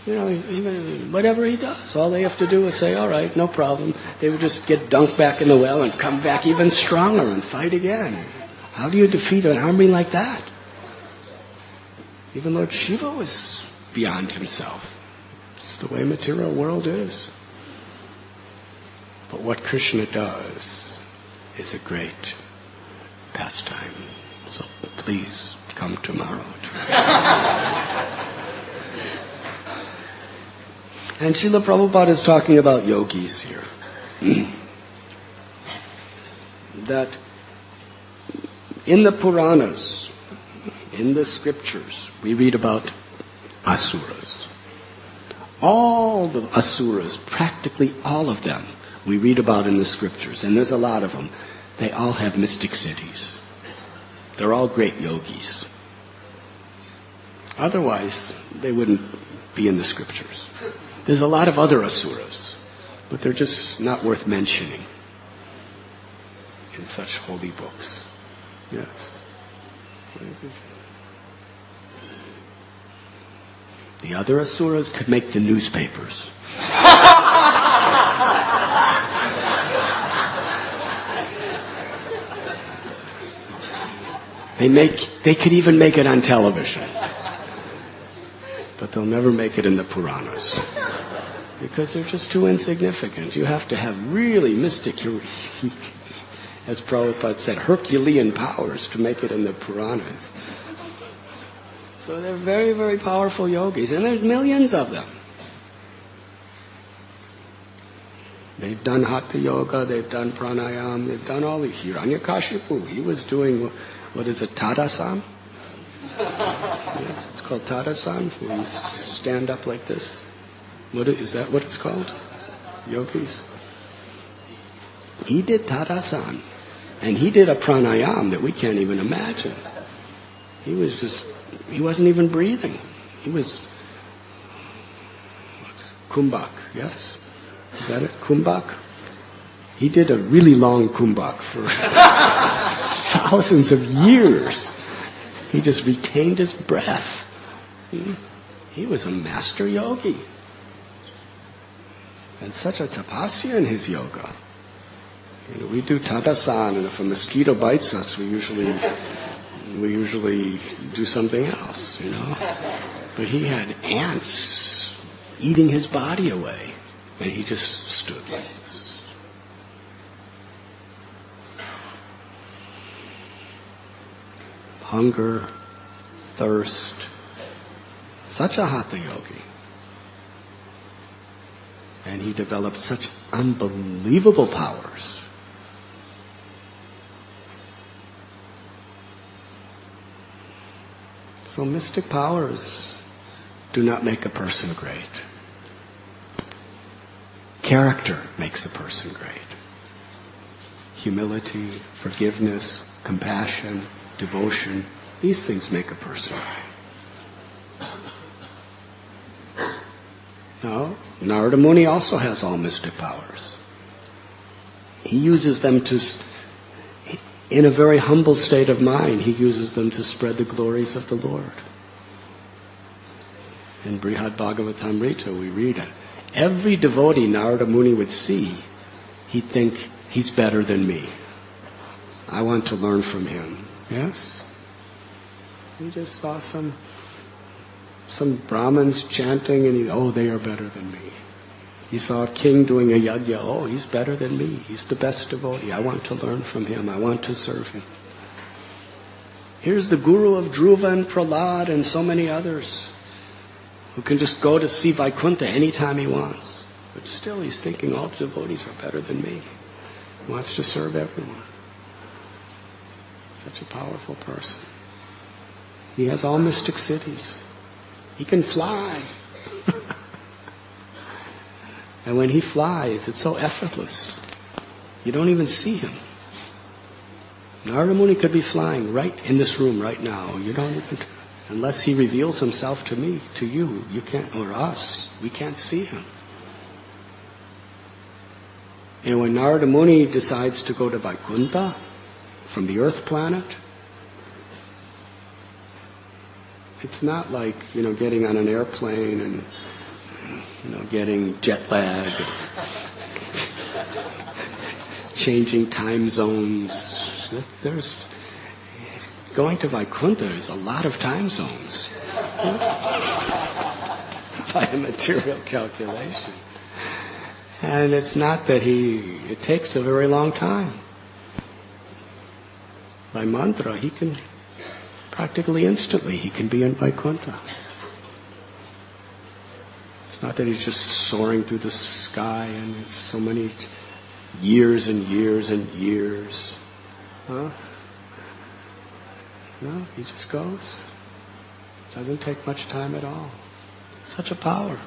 Even whatever he does, all they have to do is say, all right, no problem. They would just get dunked back in the well and come back even stronger and fight again. How do you defeat an army like that? Even Lord Shiva was beyond himself. It's the way material world is. But what Krishna does is a great pastime. So please come tomorrow. And Srila Prabhupada is talking about yogis here. That in the Puranas, in the scriptures, we read about asuras. All the asuras, practically all of them, we read about in the scriptures, and there's a lot of them. They all have mystic cities. They're all great yogis. Otherwise, they wouldn't be in the scriptures. There's a lot of other asuras, but they're just not worth mentioning in such holy books. Yes. The other asuras could make the newspapers. They could even make it on television. But they'll never make it in the Puranas. Because they're just too insignificant. You have to have really mystic, as Prabhupada said, Herculean powers to make it in the Puranas. So they're very, very powerful yogis, and there's millions of them. They've done Hatha Yoga, they've done Pranayam, they've done all the Hiranyakashipu. He was doing, what is it, Tadasana? Yes, it's called Tadasana, where you stand up like this. Is that what it's called? Yogis. He did Tadasana, and he did a pranayam that we can't even imagine. He wasn't even breathing. He was kumbhak, yes? Is that it? Kumbhak? He did a really long kumbhak for thousands of years. He just retained his breath. He was a master yogi. And such a tapasya in his yoga. We do Tadasana, and if a mosquito bites us, we usually do something else, But he had ants eating his body away, and he just stood like this. Hunger, thirst, such a hatha yogi. And he developed such unbelievable powers. So mystic powers do not make a person great. Character makes a person great. Humility, forgiveness, compassion, devotion, these things make a person great. No, Narada Muni also has all mystic powers. He uses them in a very humble state of mind, he uses them to spread the glories of the Lord. In Brihad Bhagavatamrita we read it. Every devotee Narada Muni would see, he'd think, he's better than me. I want to learn from him. Yes? He just saw some Brahmins chanting, and they are better than me. He saw a king doing a yajna. He's better than me. He's the best devotee. I want to learn from him. I want to serve him. Here's the guru of Dhruva and Prahlad and so many others who can just go to see Vaikuntha anytime he wants. But still he's thinking all devotees are better than me. He wants to serve everyone. Such a powerful person. He has all mystic cities. He can fly. And when he flies, it's so effortless. You don't even see him. Narada Muni could be flying right in this room right now. You don't even... Unless he reveals himself to me, to you, you can't, or us, we can't see him. And when Narada Muni decides to go to Vaikuntha from the earth planet, it's not like, getting on an airplane and, getting jet lag, changing time zones. Going to Vaikuntha is a lot of time zones by a material calculation. And it's not that it takes a very long time. By mantra, he can practically instantly, he can be in Vaikuntha. It's not that he's just soaring through the sky and it's so many years and years and years. Huh? No, he just goes. Doesn't take much time at all. Such a power.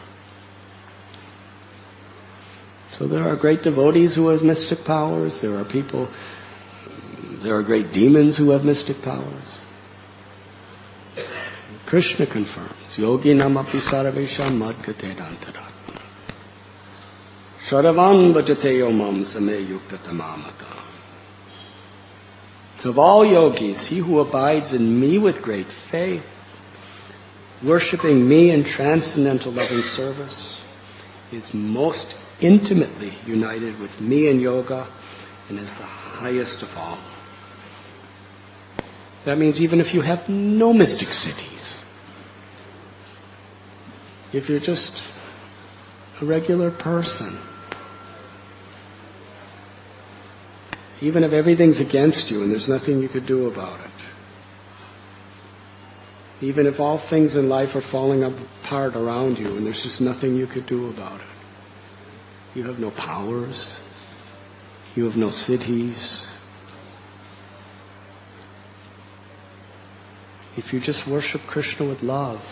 So there are great devotees who have mystic powers. There are great demons who have mystic powers. Krishna confirms, Yogi namapi sarvesham madgate dantaratma. Sharavan bhajate yomam same yukta tamamata. Of all yogis, he who abides in me with great faith, worshipping me in transcendental loving service, is most intimately united with me in yoga and is the highest of all. That means even if you have no mystic siddhis, if you're just a regular person, even if everything's against you and there's nothing you could do about it, even if all things in life are falling apart around you and there's just nothing you could do about it, you have no powers, you have no siddhis. If you just worship Krishna with love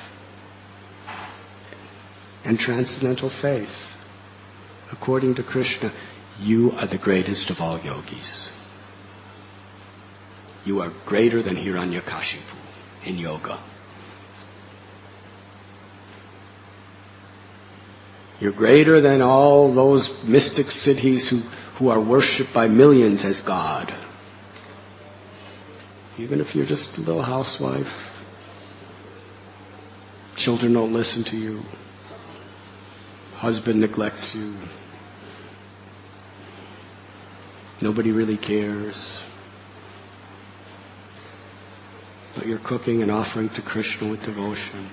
and transcendental faith, according to Krishna, you are the greatest of all yogis. You are greater than Hiranyakashipu in yoga. You're greater than all those mystic siddhis who are worshipped by millions as God. Even if you're just a little housewife, children don't listen to you, husband neglects you, nobody really cares, but you're cooking and offering to Krishna with devotion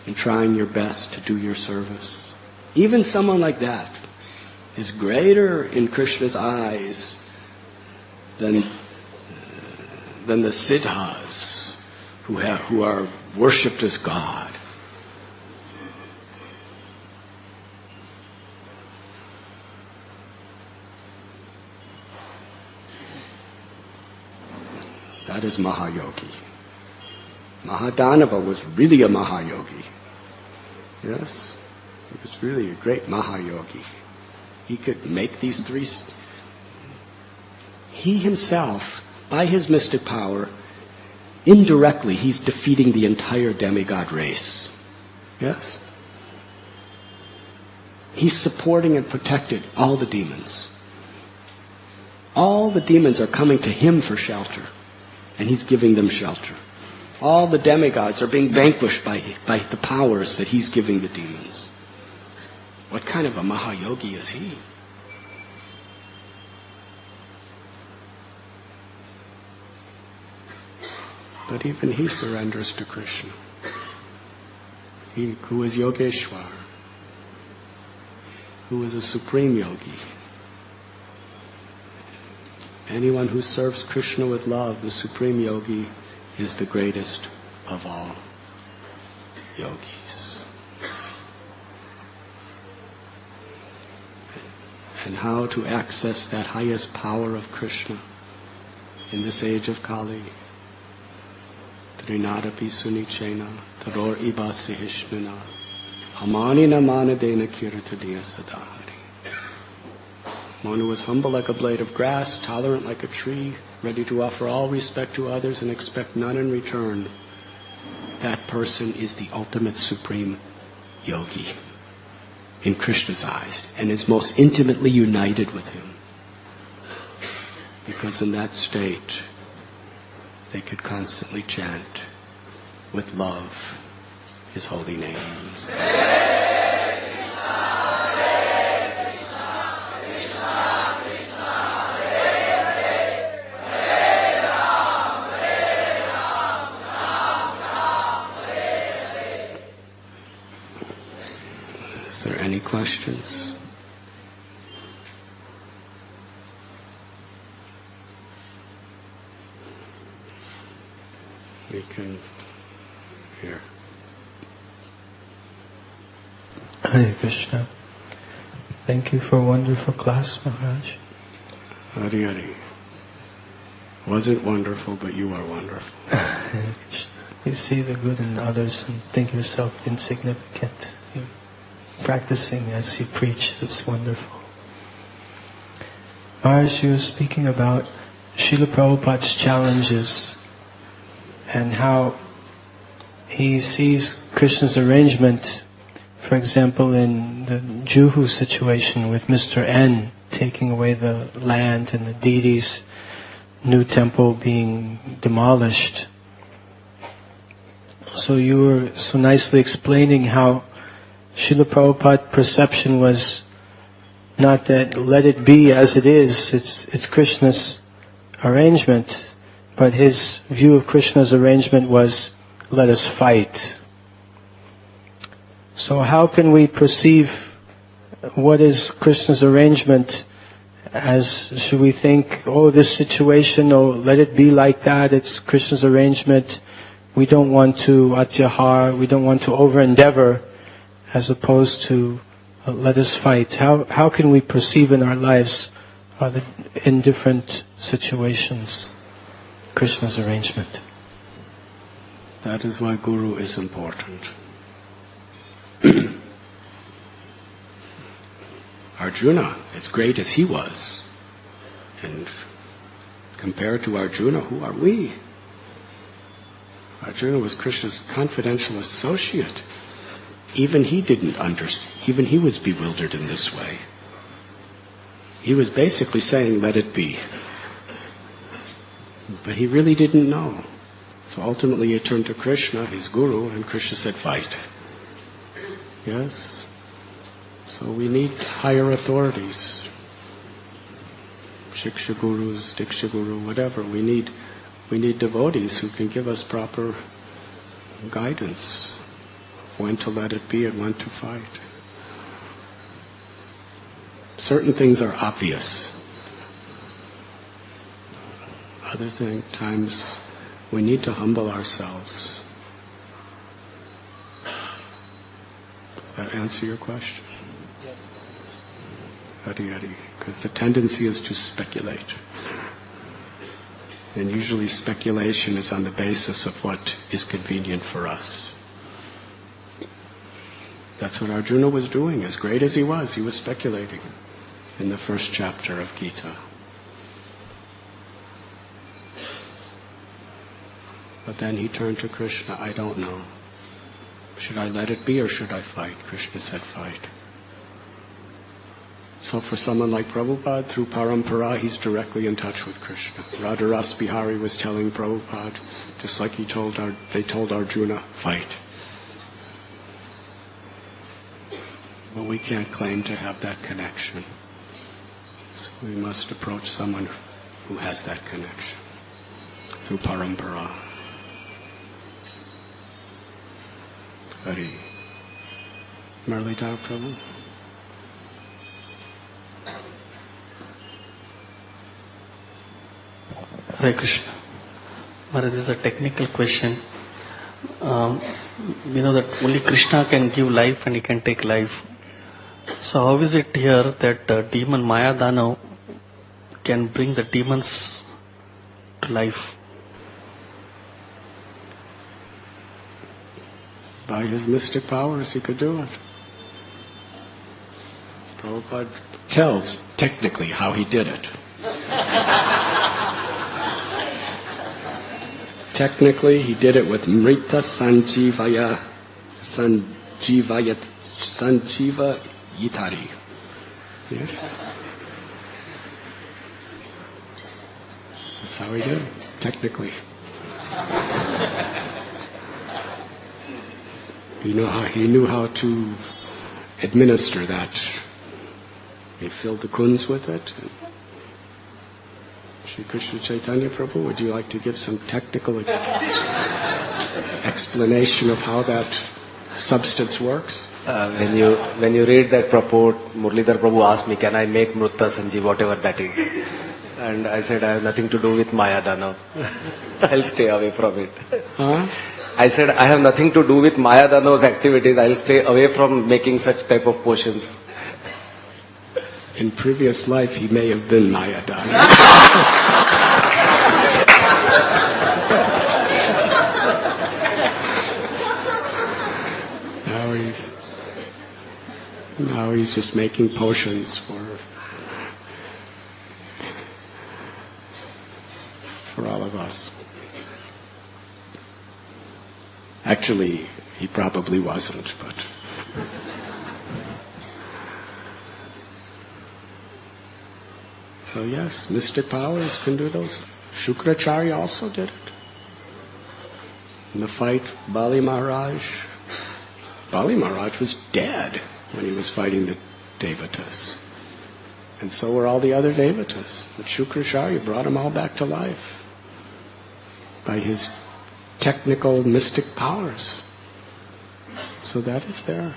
and trying your best to do your service. Even someone like that is greater in Krishna's eyes than the siddhas who are worshipped as God. That is Mahayogi. Mahadanava was really a Mahayogi. Yes? He was really a great Mahayogi. He could make these three. He himself, by his mystic power, indirectly he's defeating the entire demigod race. Yes? He's supporting and protecting all the demons. All the demons are coming to him for shelter, and he's giving them shelter. All the demigods are being vanquished by the powers that he's giving the demons. What kind of a Mahayogi is he? But even he surrenders to Krishna. He who is Yogeshwar, who is a supreme yogi. Anyone who serves Krishna with love, the supreme yogi, is the greatest of all yogis. And how to access that highest power of Krishna in this age of Kali. Trinadapi sunichena, taror iba sihishnuna, amanina manadena kiratadiya sadahari. One who is humble like a blade of grass, tolerant like a tree, ready to offer all respect to others and expect none in return, that person is the ultimate supreme yogi in Krishna's eyes and is most intimately united with him. Because in that state, they could constantly chant with love his holy names. Is there any questions? We can hear. Hare Krishna. Thank you for a wonderful class, Maharaj. Hare Hare. Wasn't wonderful, but you are wonderful. Hare Krishna. You see the good in others and think yourself insignificant. You're practicing as you preach. It's wonderful. Maharaj, you were speaking about Srila Prabhupada's challenges and how he sees Krishna's arrangement, for example, in the Juhu situation with Mr. N taking away the land and the deity's new temple being demolished. So you were so nicely explaining how Srila Prabhupada's perception was not that let it be as it is, it's Krishna's arrangement, but his view of Krishna's arrangement was let us fight. So how can we perceive what is Krishna's arrangement as, should we think, oh, this situation, oh, let it be like that, it's Krishna's arrangement, we don't want to atyahar, we don't want to over-endeavor, as opposed to let us fight. How can we perceive in our lives in different situations Krishna's arrangement? That is why Guru is important. Arjuna, as great as he was, and compared to Arjuna, who are we? Arjuna was Krishna's confidential associate. Even he didn't understand. Even he was bewildered in this way. He was basically saying, let it be. But he really didn't know. So ultimately he turned to Krishna, his guru, and Krishna said, fight. Yes? So we need higher authorities. Shiksha gurus, Diksha guru, whatever. We need devotees who can give us proper guidance. When to let it be and when to fight. Certain things are obvious. Other times we need to humble ourselves. Does that answer your question? Yes. Hari Hari. Because the tendency is to speculate. And usually speculation is on the basis of what is convenient for us. That's what Arjuna was doing. As great as he was speculating in the first chapter of Gita. But then he turned to Krishna, I don't know. Should I let it be or should I fight? Krishna said, fight. So for someone like Prabhupada, through Parampara, he's directly in touch with Krishna. Radharas Bihari was telling Prabhupada, just like they told Arjuna, fight. But we can't claim to have that connection. So we must approach someone who has that connection through Parampara. Hari. Muralidhar Prabhu. Hare Krishna. Maharaj, this is a technical question. We know that only Krishna can give life and he can take life. So how is it here that demon Maya Danav can bring the demons to life? By his mystic powers he could do it. Prabhupada tells technically how he did it. Technically, he did it with Mrita Sanjiva Yitari. Yes? That's how he did it, technically. He knew how to administer that. He filled the kunds with it. Shri Krishna Chaitanya Prabhu, would you like to give some technical explanation of how that substance works? When you read that purport, Muralidhar Prabhu asked me, can I make Mrutta Sanjeev, whatever that is? And I said, I have nothing to do with Maya Dana. I'll stay away from it. Huh? I said, I have nothing to do with Maya Dana's activities. I'll stay away from making such type of potions. In previous life, he may have been Maya Dana. Now he's just making potions for all of us. Actually, he probably wasn't, but so yes, mystic powers can do those. Shukracharya also did it. In the fight, Bali Maharaj was dead when he was fighting the Devatas. And so were all the other Devatas. But Shukracharya brought them all back to life by his technical mystic powers. So that is there.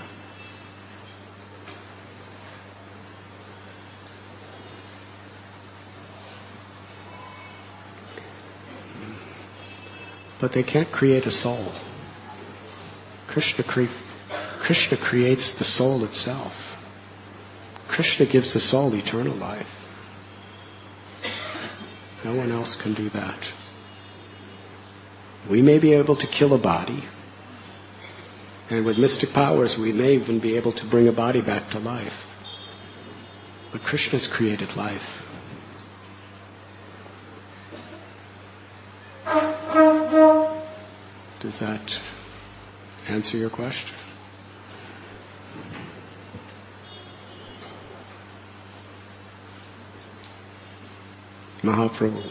But they can't create a soul. Krishna creates the soul itself. Krishna gives the soul eternal life. No one else can do that. We may be able to kill a body, and with mystic powers we may even be able to bring a body back to life. But Krishna's created life. Does that answer your question? Mahaprabhu,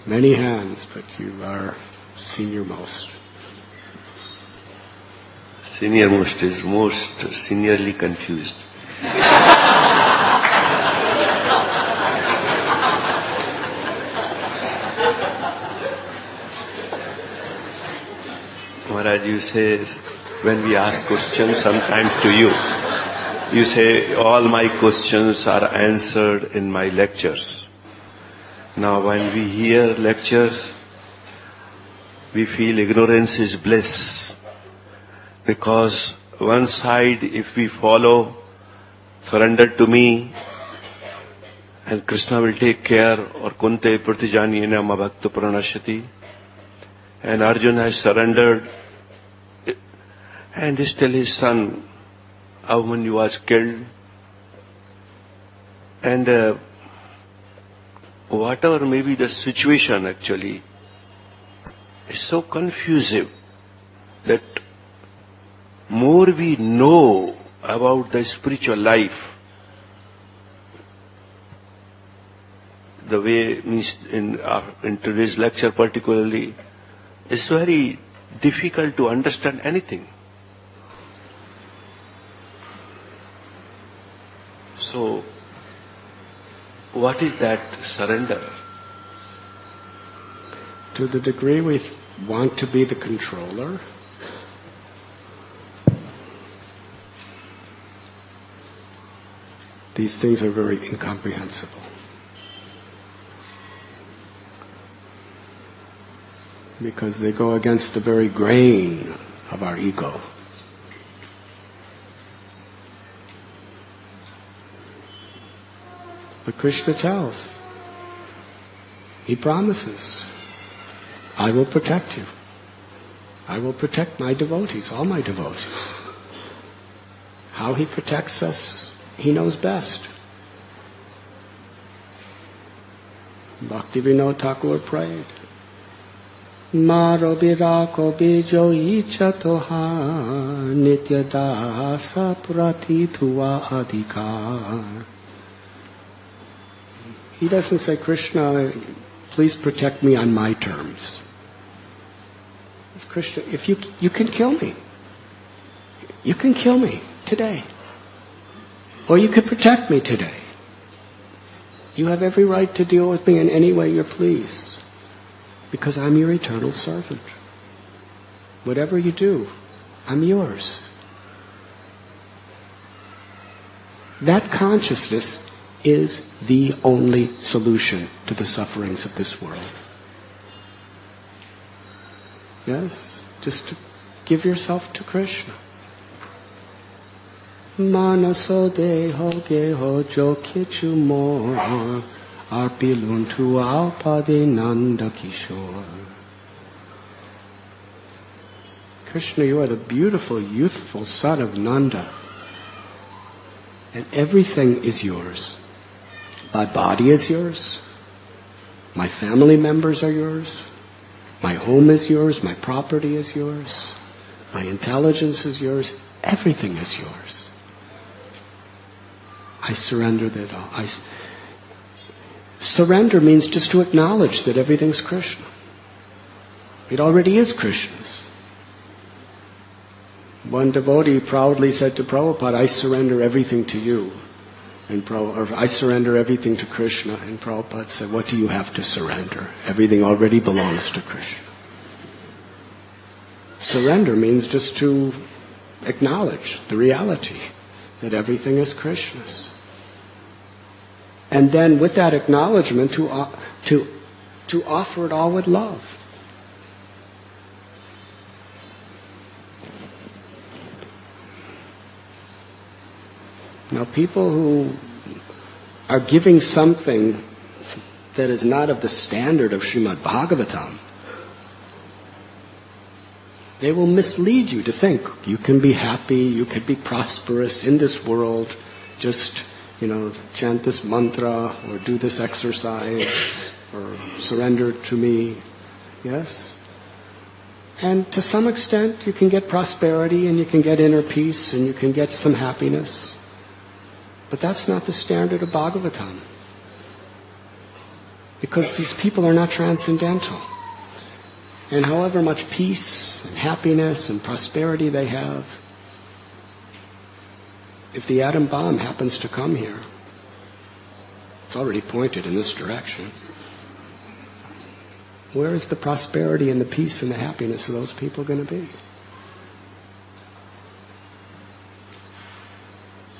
many hands, but you are senior most. Senior most is most seniorly confused. Maharaj, you say, when we ask questions sometimes to you, you say, all my questions are answered in my lectures. Now when we hear lectures, we feel ignorance is bliss. Because one side, if we follow, surrender to me, and Krishna will take care, or kunte pratijani nama bhakta pranashati, and Arjuna has surrendered, and still his son, Abhimanyu, was killed, and whatever may be the situation actually, it's so confusive that more we know about the spiritual life, the way means in today's lecture particularly, it's very difficult to understand anything. So, what is that surrender? To the degree we want to be the controller, these things are very incomprehensible. Because they go against the very grain of our ego. But Krishna tells, he promises, I will protect you. I will protect my devotees, all my devotees. How he protects us, he knows best. Bhaktivinoda Thakur prayed, Maro birako bijo ichatoha nitya dasa pratitva adhikar. He doesn't say, Krishna, please protect me on my terms. It's Krishna, if you can kill me. You can kill me today. Or you can protect me today. You have every right to deal with me in any way you please. Because I'm your eternal servant. Whatever you do, I'm yours. That consciousness is the only solution to the sufferings of this world. Yes? Just to give yourself to Krishna. Manaso deho geho jo kichu more arpiluntu aupade nanda kishore. Krishna, you are the beautiful, youthful son of Nanda. And everything is yours. My body is yours. My family members are yours. My home is yours. My property is yours. My intelligence is yours. Everything is yours. I surrender that all. Surrender means just to acknowledge that everything's Krishna. It already is Krishna's. One devotee proudly said to Prabhupada, I surrender everything to you. Or I surrender everything to Krishna. And Prabhupada said, what do you have to surrender? Everything already belongs to Krishna. Surrender means just to acknowledge the reality that everything is Krishna's. And then with that acknowledgement to offer it all with love. Now people who are giving something that is not of the standard of Srimad Bhagavatam, they will mislead you to think you can be happy, you can be prosperous in this world, just, chant this mantra or do this exercise or surrender to me. Yes? And to some extent you can get prosperity and you can get inner peace and you can get some happiness. But that's not the standard of Bhagavatam. Because these people are not transcendental. And however much peace and happiness and prosperity they have, if the atom bomb happens to come here, it's already pointed in this direction. Where is the prosperity and the peace and the happiness of those people going to be?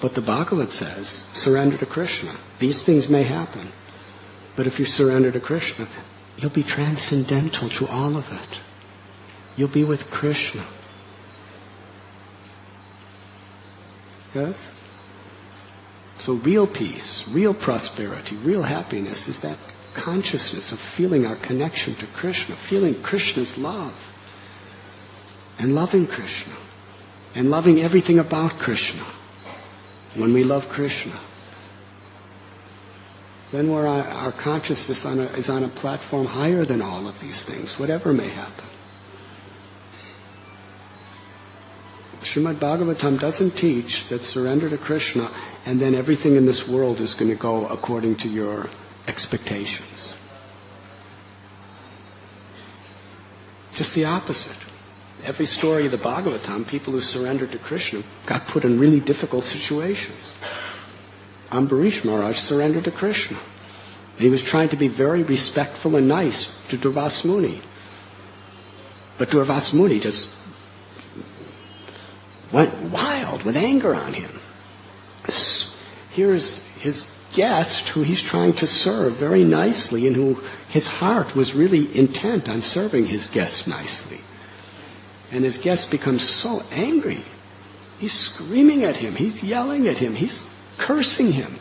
But the Bhagavad says, surrender to Krishna. These things may happen. But if you surrender to Krishna, you'll be transcendental to all of it. You'll be with Krishna. Yes? So real peace, real prosperity, real happiness is that consciousness of feeling our connection to Krishna, feeling Krishna's love, and loving Krishna, and loving everything about Krishna. When we love Krishna, then our consciousness is on a platform higher than all of these things, whatever may happen. Srimad Bhagavatam doesn't teach that surrender to Krishna and then everything in this world is going to go according to your expectations. Just the opposite. Every story of the Bhagavatam, people who surrendered to Krishna got put in really difficult situations. Ambarish Maharaj surrendered to Krishna. He was trying to be very respectful and nice to Durvas Muni. But Durvas Muni just went wild with anger on him. Here's his guest who he's trying to serve very nicely and who his heart was really intent on serving his guest nicely. And his guest becomes so angry. He's screaming at him. He's yelling at him. He's cursing him.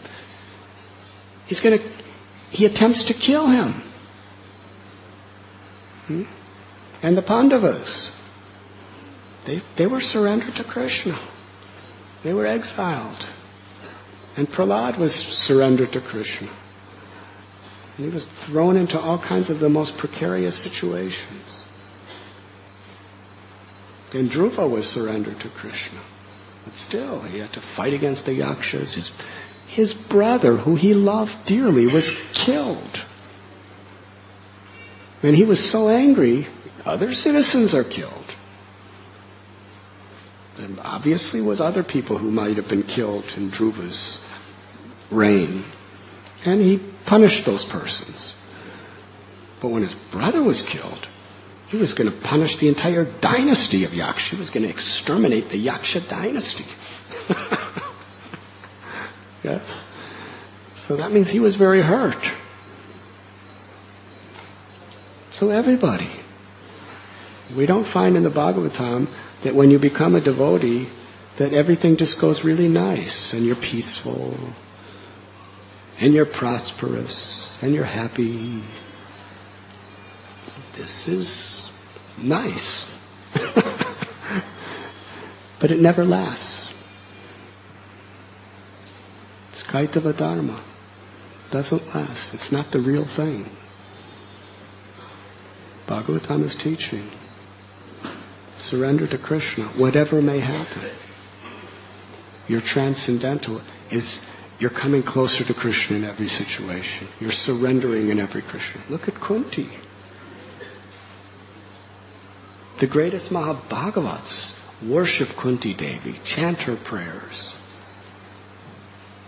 He attempts to kill him. And the Pandavas, they were surrendered to Krishna. They were exiled. And Prahlad was surrendered to Krishna. And he was thrown into all kinds of the most precarious situations. And Dhruva was surrendered to Krishna. But still, he had to fight against the Yakshas. His brother, who he loved dearly, was killed. And he was so angry, other citizens are killed. And obviously was other people who might have been killed in Dhruva's reign. And he punished those persons. But when his brother was killed, he was going to punish the entire dynasty of Yaksha. He was going to exterminate the Yaksha dynasty. Yes? So that means he was very hurt. So everybody. We don't find in the Bhagavatam that when you become a devotee, that everything just goes really nice, and you're peaceful, and you're prosperous, and you're happy. This is nice. But it never lasts. It's Kaitava Dharma. It doesn't last. It's not the real thing. Bhagavatam is teaching. Surrender to Krishna, whatever may happen. Your transcendental is, you're coming closer to Krishna in every situation. You're surrendering in every Krishna. Look at Kunti. The greatest Mahabhagavats worship Kunti Devi, chant her prayers.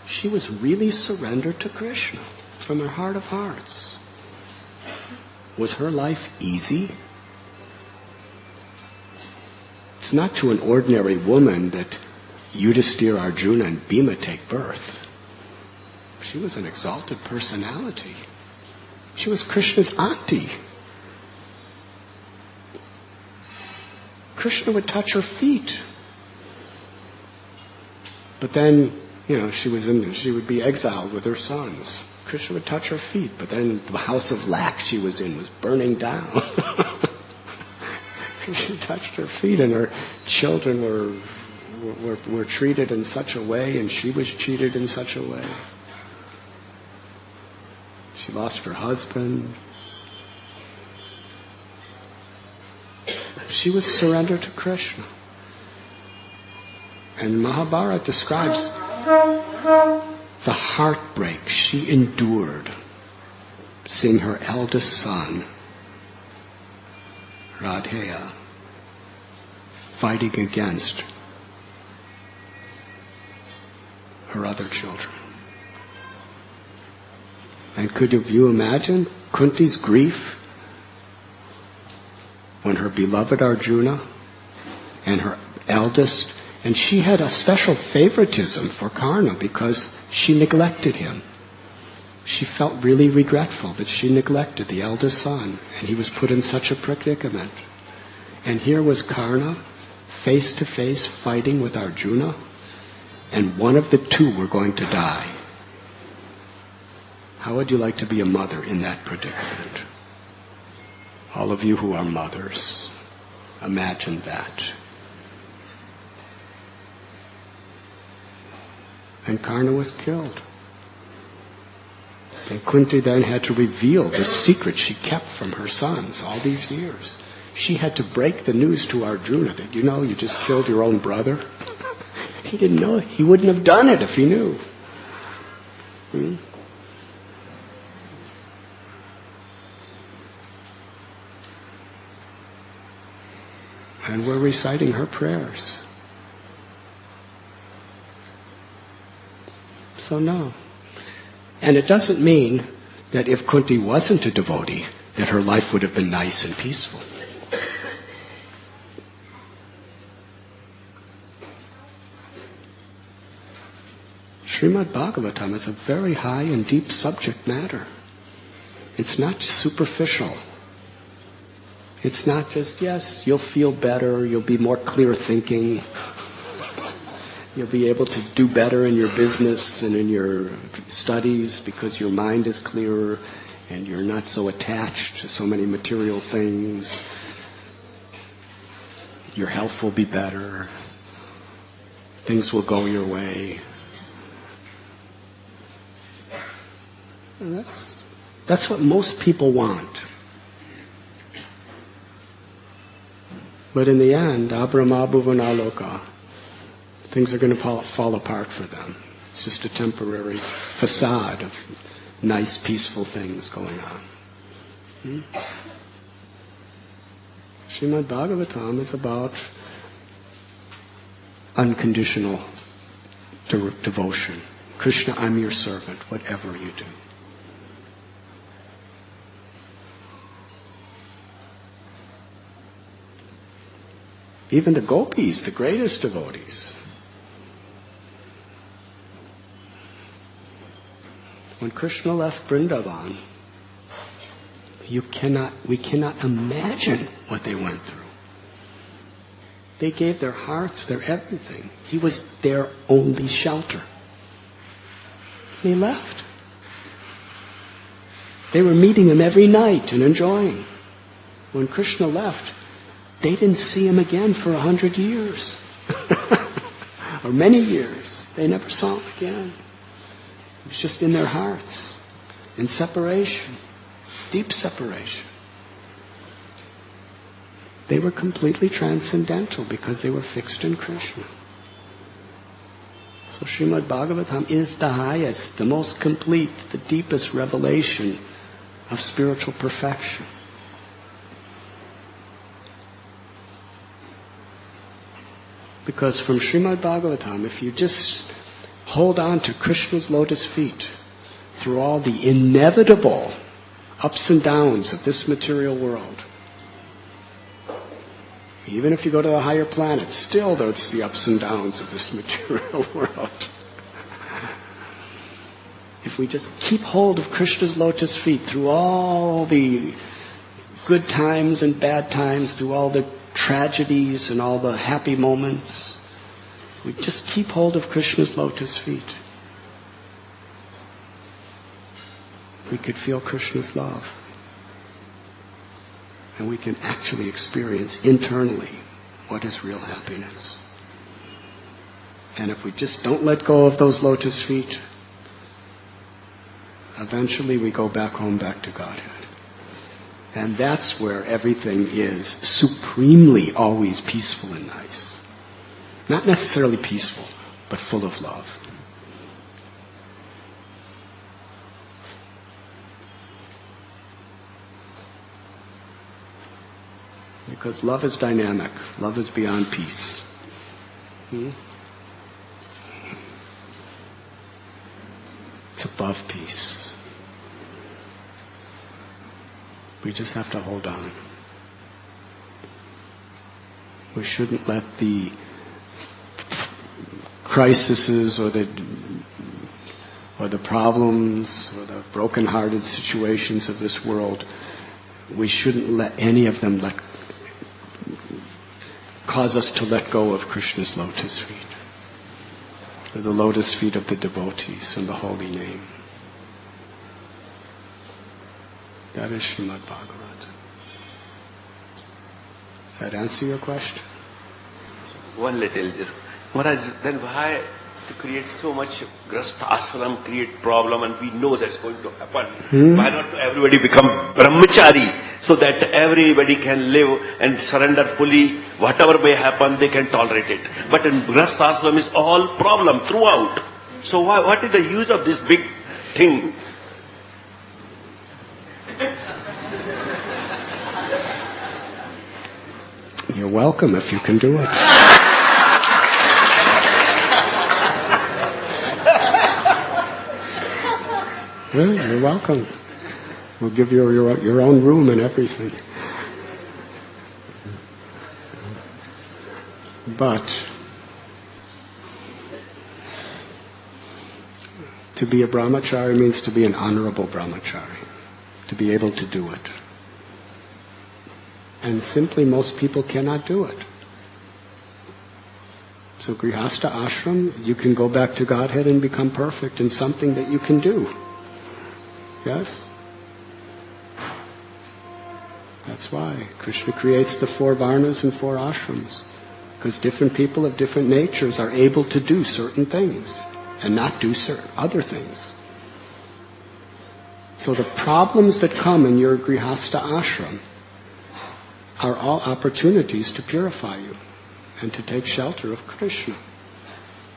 She was really surrendered to Krishna from her heart of hearts. Was her life easy? It's not to an ordinary woman that Yudhisthira, Arjuna, and Bhima take birth. She was an exalted personality. She was Krishna's auntie. Krishna would touch her feet. But then, she would be exiled with her sons. Krishna would touch her feet, but then the house of lack she was in was burning down. She touched her feet, and her children were treated in such a way, and she was treated in such a way. She lost her husband. She was surrendered to Krishna. And Mahabharata describes the heartbreak she endured seeing her eldest son, Radheya, fighting against her other children. And could you imagine Kunti's grief when her beloved Arjuna and her eldest, and she had a special favoritism for Karna because she neglected him. She felt really regretful that she neglected the eldest son, and he was put in such a predicament. And here was Karna, face to face, fighting with Arjuna, and one of the two were going to die. How would you like to be a mother in that predicament? All of you who are mothers, imagine that. And Karna was killed. And Kunti then had to reveal the secret she kept from her sons all these years. She had to break the news to Arjuna that, you just killed your own brother. He didn't know it. He wouldn't have done it if he knew. And we're reciting her prayers. So no. And it doesn't mean that if Kunti wasn't a devotee, that her life would have been nice and peaceful. Srimad Bhagavatam is a very high and deep subject matter. It's not superficial. It's not just, yes, you'll feel better, you'll be more clear thinking, you'll be able to do better in your business and in your studies because your mind is clearer and you're not so attached to so many material things. Your health will be better. Things will go your way. And that's what most people want. But in the end, abrahma bhuvanaloka, things are going to fall apart for them. It's just a temporary facade of nice, peaceful things going on. Srimad Bhagavatam is about unconditional devotion. Krishna, I'm your servant, whatever you do. Even the gopis, the greatest devotees, when Krishna left Vrindavan, we cannot imagine what they went through. They gave their hearts, their everything. He was their only shelter. And he left. They were meeting him every night and enjoying. When Krishna left, they didn't see him again for 100 years. Or many years. They never saw him again. It was just in their hearts. In separation. Deep separation. They were completely transcendental because they were fixed in Krishna. So Srimad Bhagavatam is the highest, the most complete, the deepest revelation of spiritual perfection. Because from Srimad Bhagavatam, if you just hold on to Krishna's lotus feet through all the inevitable ups and downs of this material world, even if you go to the higher planets, still there's the ups and downs of this material world. If we just keep hold of Krishna's lotus feet through all the good times and bad times, through all the tragedies and all the happy moments, we just keep hold of Krishna's lotus feet, we could feel Krishna's love. And we can actually experience internally what is real happiness. And if we just don't let go of those lotus feet, eventually we go back home, back to Godhead. And that's where everything is supremely always peaceful and nice. Not necessarily peaceful, but full of love. Because love is dynamic. Love is beyond peace. It's above peace. We just have to hold on. We shouldn't let the crises or the problems or the broken-hearted situations of this world, we shouldn't let any of them cause us to let go of Krishna's lotus feet, or the lotus feet of the devotees in the holy name. That is Srimad Bhagavatam. Does that answer your question? One little just. Maharaj, then why to create so much grasta ashram, create problem, and we know that's going to happen? Why not everybody become brahmachari, so that everybody can live and surrender fully, whatever may happen, they can tolerate it. But in grasta ashram is all problem throughout. So what is the use of this big thing? You're welcome if you can do it. Yeah, you're welcome. We'll give you your own room and everything. But to be a brahmachari means to be an honorable brahmachari, to be able to do it. And simply most people cannot do it. So grihastha ashram, you can go back to Godhead and become perfect in something that you can do. Yes? That's why Krishna creates the 4 varnas and 4 ashrams. Because different people of different natures are able to do certain things and not do certain other things. So the problems that come in your grihastha ashram are all opportunities to purify you and to take shelter of Krishna.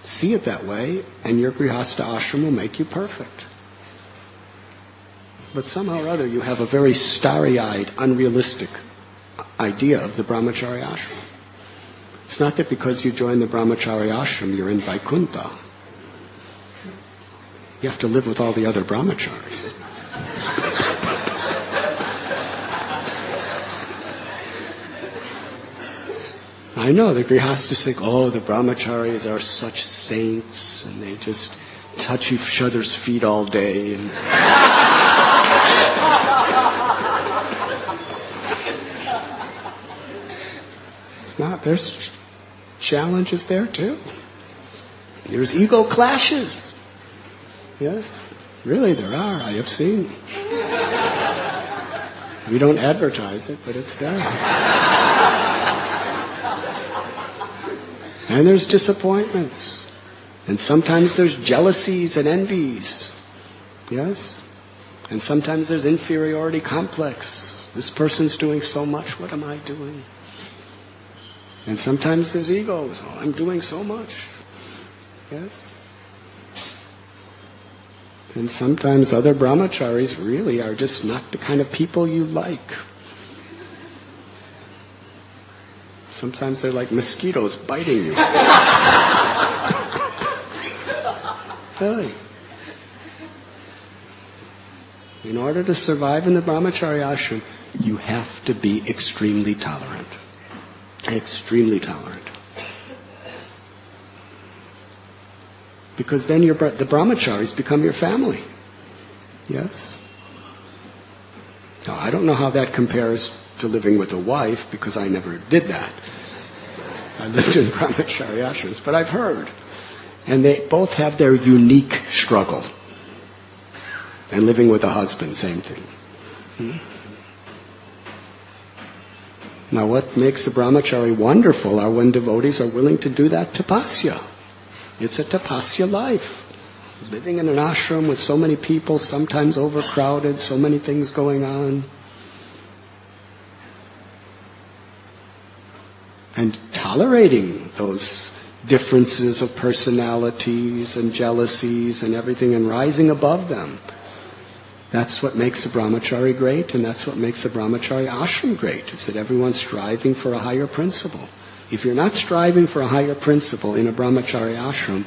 See it that way, and your grihastha ashram will make you perfect. But somehow or other you have a very starry-eyed, unrealistic idea of the brahmachari ashram. It's not that because you join the brahmachari ashram you're in Vaikuntha. You have to live with all the other brahmacharis. I know the grihasthas think, oh, the brahmacharis are such saints, and they just touch each other's feet all day. And it's not. There's challenges there too. There's ego clashes. Yes, really there are. I have seen. We don't advertise it, but it's there. And there's disappointments. And sometimes there's jealousies and envies. Yes? And sometimes there's inferiority complex. This person's doing so much, what am I doing? And sometimes there's egos. Oh, I'm doing so much. Yes? And sometimes other brahmacharis really are just not the kind of people you like. Sometimes they're like mosquitoes biting you. Really. In order to survive in the brahmachari ashram, you have to be extremely tolerant. Extremely tolerant. Because then the brahmacharis become your family. Yes? Now, I don't know how that compares to living with a wife, because I never did that. I lived in brahmachari ashrams, but I've heard. And they both have their unique struggle. And living with a husband, same thing. Now, what makes a brahmachari wonderful are when devotees are willing to do that tapasya. It's a tapasya life. Living in an ashram with so many people, sometimes overcrowded, so many things going on. And tolerating those differences of personalities and jealousies and everything, and rising above them. That's what makes a brahmachari great, and that's what makes a brahmachari ashram great, is that everyone's striving for a higher principle. If you're not striving for a higher principle in a brahmachari ashram,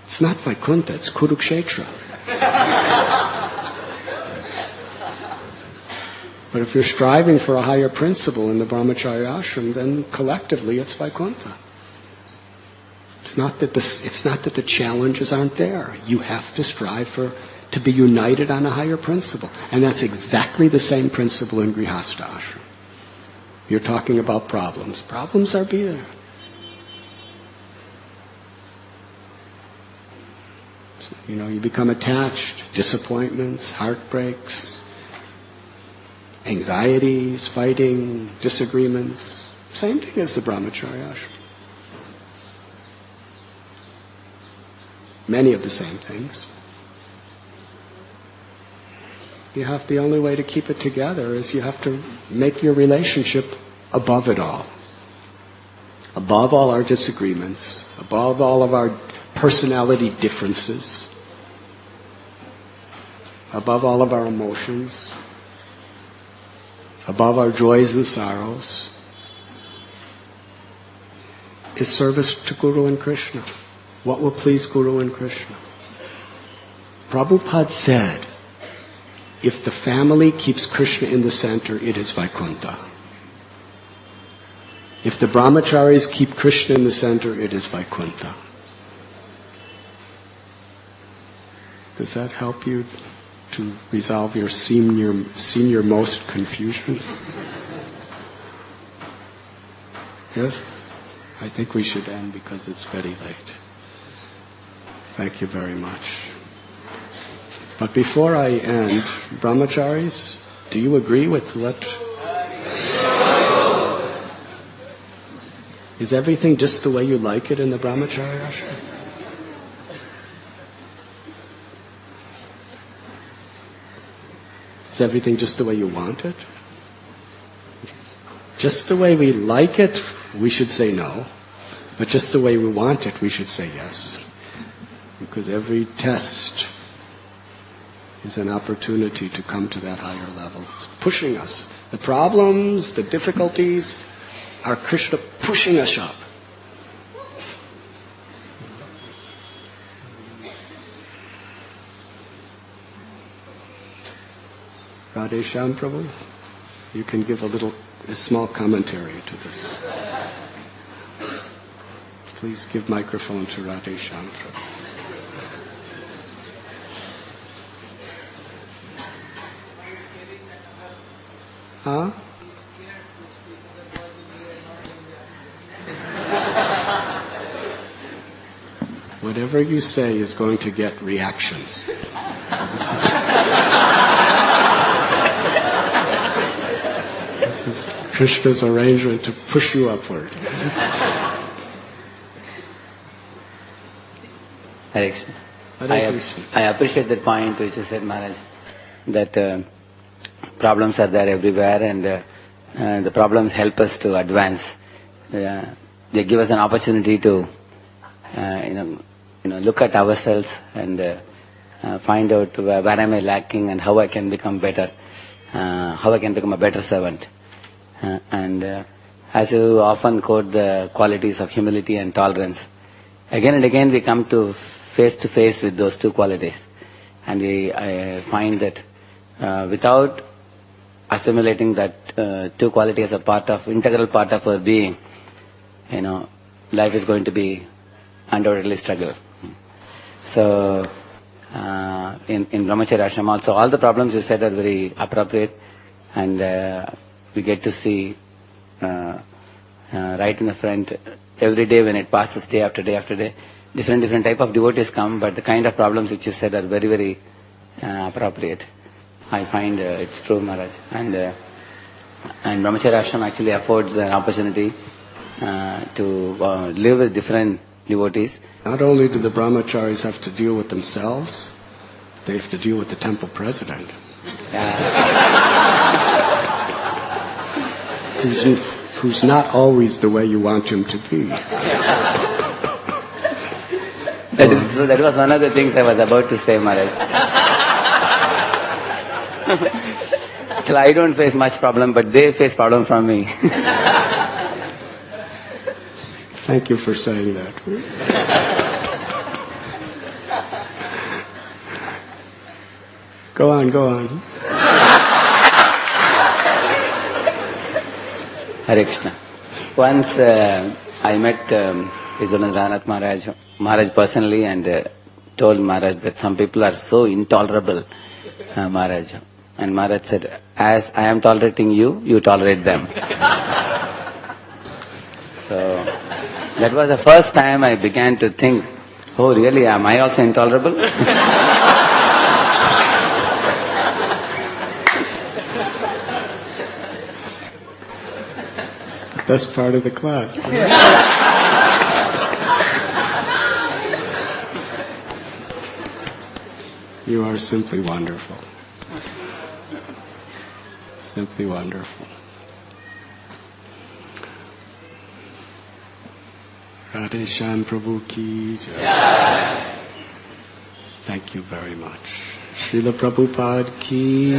it's not Vaikuntha, it's Kurukshetra. But if you're striving for a higher principle in the brahmachari ashram, then collectively it's Vaikuntha. It's not that the challenges aren't there. You have to strive to be united on a higher principle. And that's exactly the same principle in grihastha ashram. You're talking about problems. Problems are there. So, you become attached, disappointments, heartbreaks, anxieties, fighting, disagreements. Same thing as the brahmachari ashram. Many of the same things. The only way to keep it together is you have to make your relationship above it all. Above all our disagreements, above all of our personality differences, above all of our emotions, above our joys and sorrows, is service to Guru and Krishna. What will please Guru and Krishna? Prabhupada said, if the family keeps Krishna in the center, it is Vaikuntha. If the brahmacharis keep Krishna in the center, it is Vaikuntha. Does that help you to resolve your senior most confusion? Yes? I think we should end because it's very late. Thank you very much. But before I end, brahmacharis, do you agree with what? Is everything just the way you like it in the brahmachari ashram? Is everything just the way you want it? Just the way we like it, we should say no. But just the way we want it, we should say yes. Because every test is an opportunity to come to that higher level. It's pushing us. The problems, the difficulties, are Krishna pushing us up. Radhe Shyam Prabhu, you can give a small commentary to this. Please give microphone to Radhe Shyam Prabhu. Huh? Whatever you say is going to get reactions. This is Krishna's arrangement to push you upward. Hare Krishna. Hare Krishna. I appreciate that point which you said, Maharaj, that problems are there everywhere, and the problems help us to advance. They give us an opportunity to, look at ourselves and find out where am I lacking and how I can become better, how I can become a better servant. And as you often quote the qualities of humility and tolerance, again and again we come to face with those two qualities, and I find that without assimilating that two qualities as a integral part of our being, life is going to be undoubtedly struggle. So in Brahmacharya Ashram also, all the problems you said are very appropriate, and we get to see right in the front every day when it passes, day after day after day, different type of devotees come, but the kind of problems which you said are very, very appropriate. I find it's true, Maharaj. And Brahmacharya Ashram actually affords an opportunity to live with different devotees. Not only do the brahmacharis have to deal with themselves, they have to deal with the temple president. Who's not always the way you want him to be. That was one of the things I was about to say, Maharaj. So I don't face much problem, but they face problem from me. Thank you for saying that. Go on. Hare Krishna. Once I met His Holiness Radhanath Maharaj personally, and told Maharaj that some people are so intolerable, Maharaj. And Maharaj said, as I am tolerating you, you tolerate them. So that was the first time I began to think, oh really, am I also intolerable? Best part of the class. You are simply wonderful. Simply wonderful. Radhe Shyam Prabhu ki jai. Thank you very much. Srila Prabhupada ki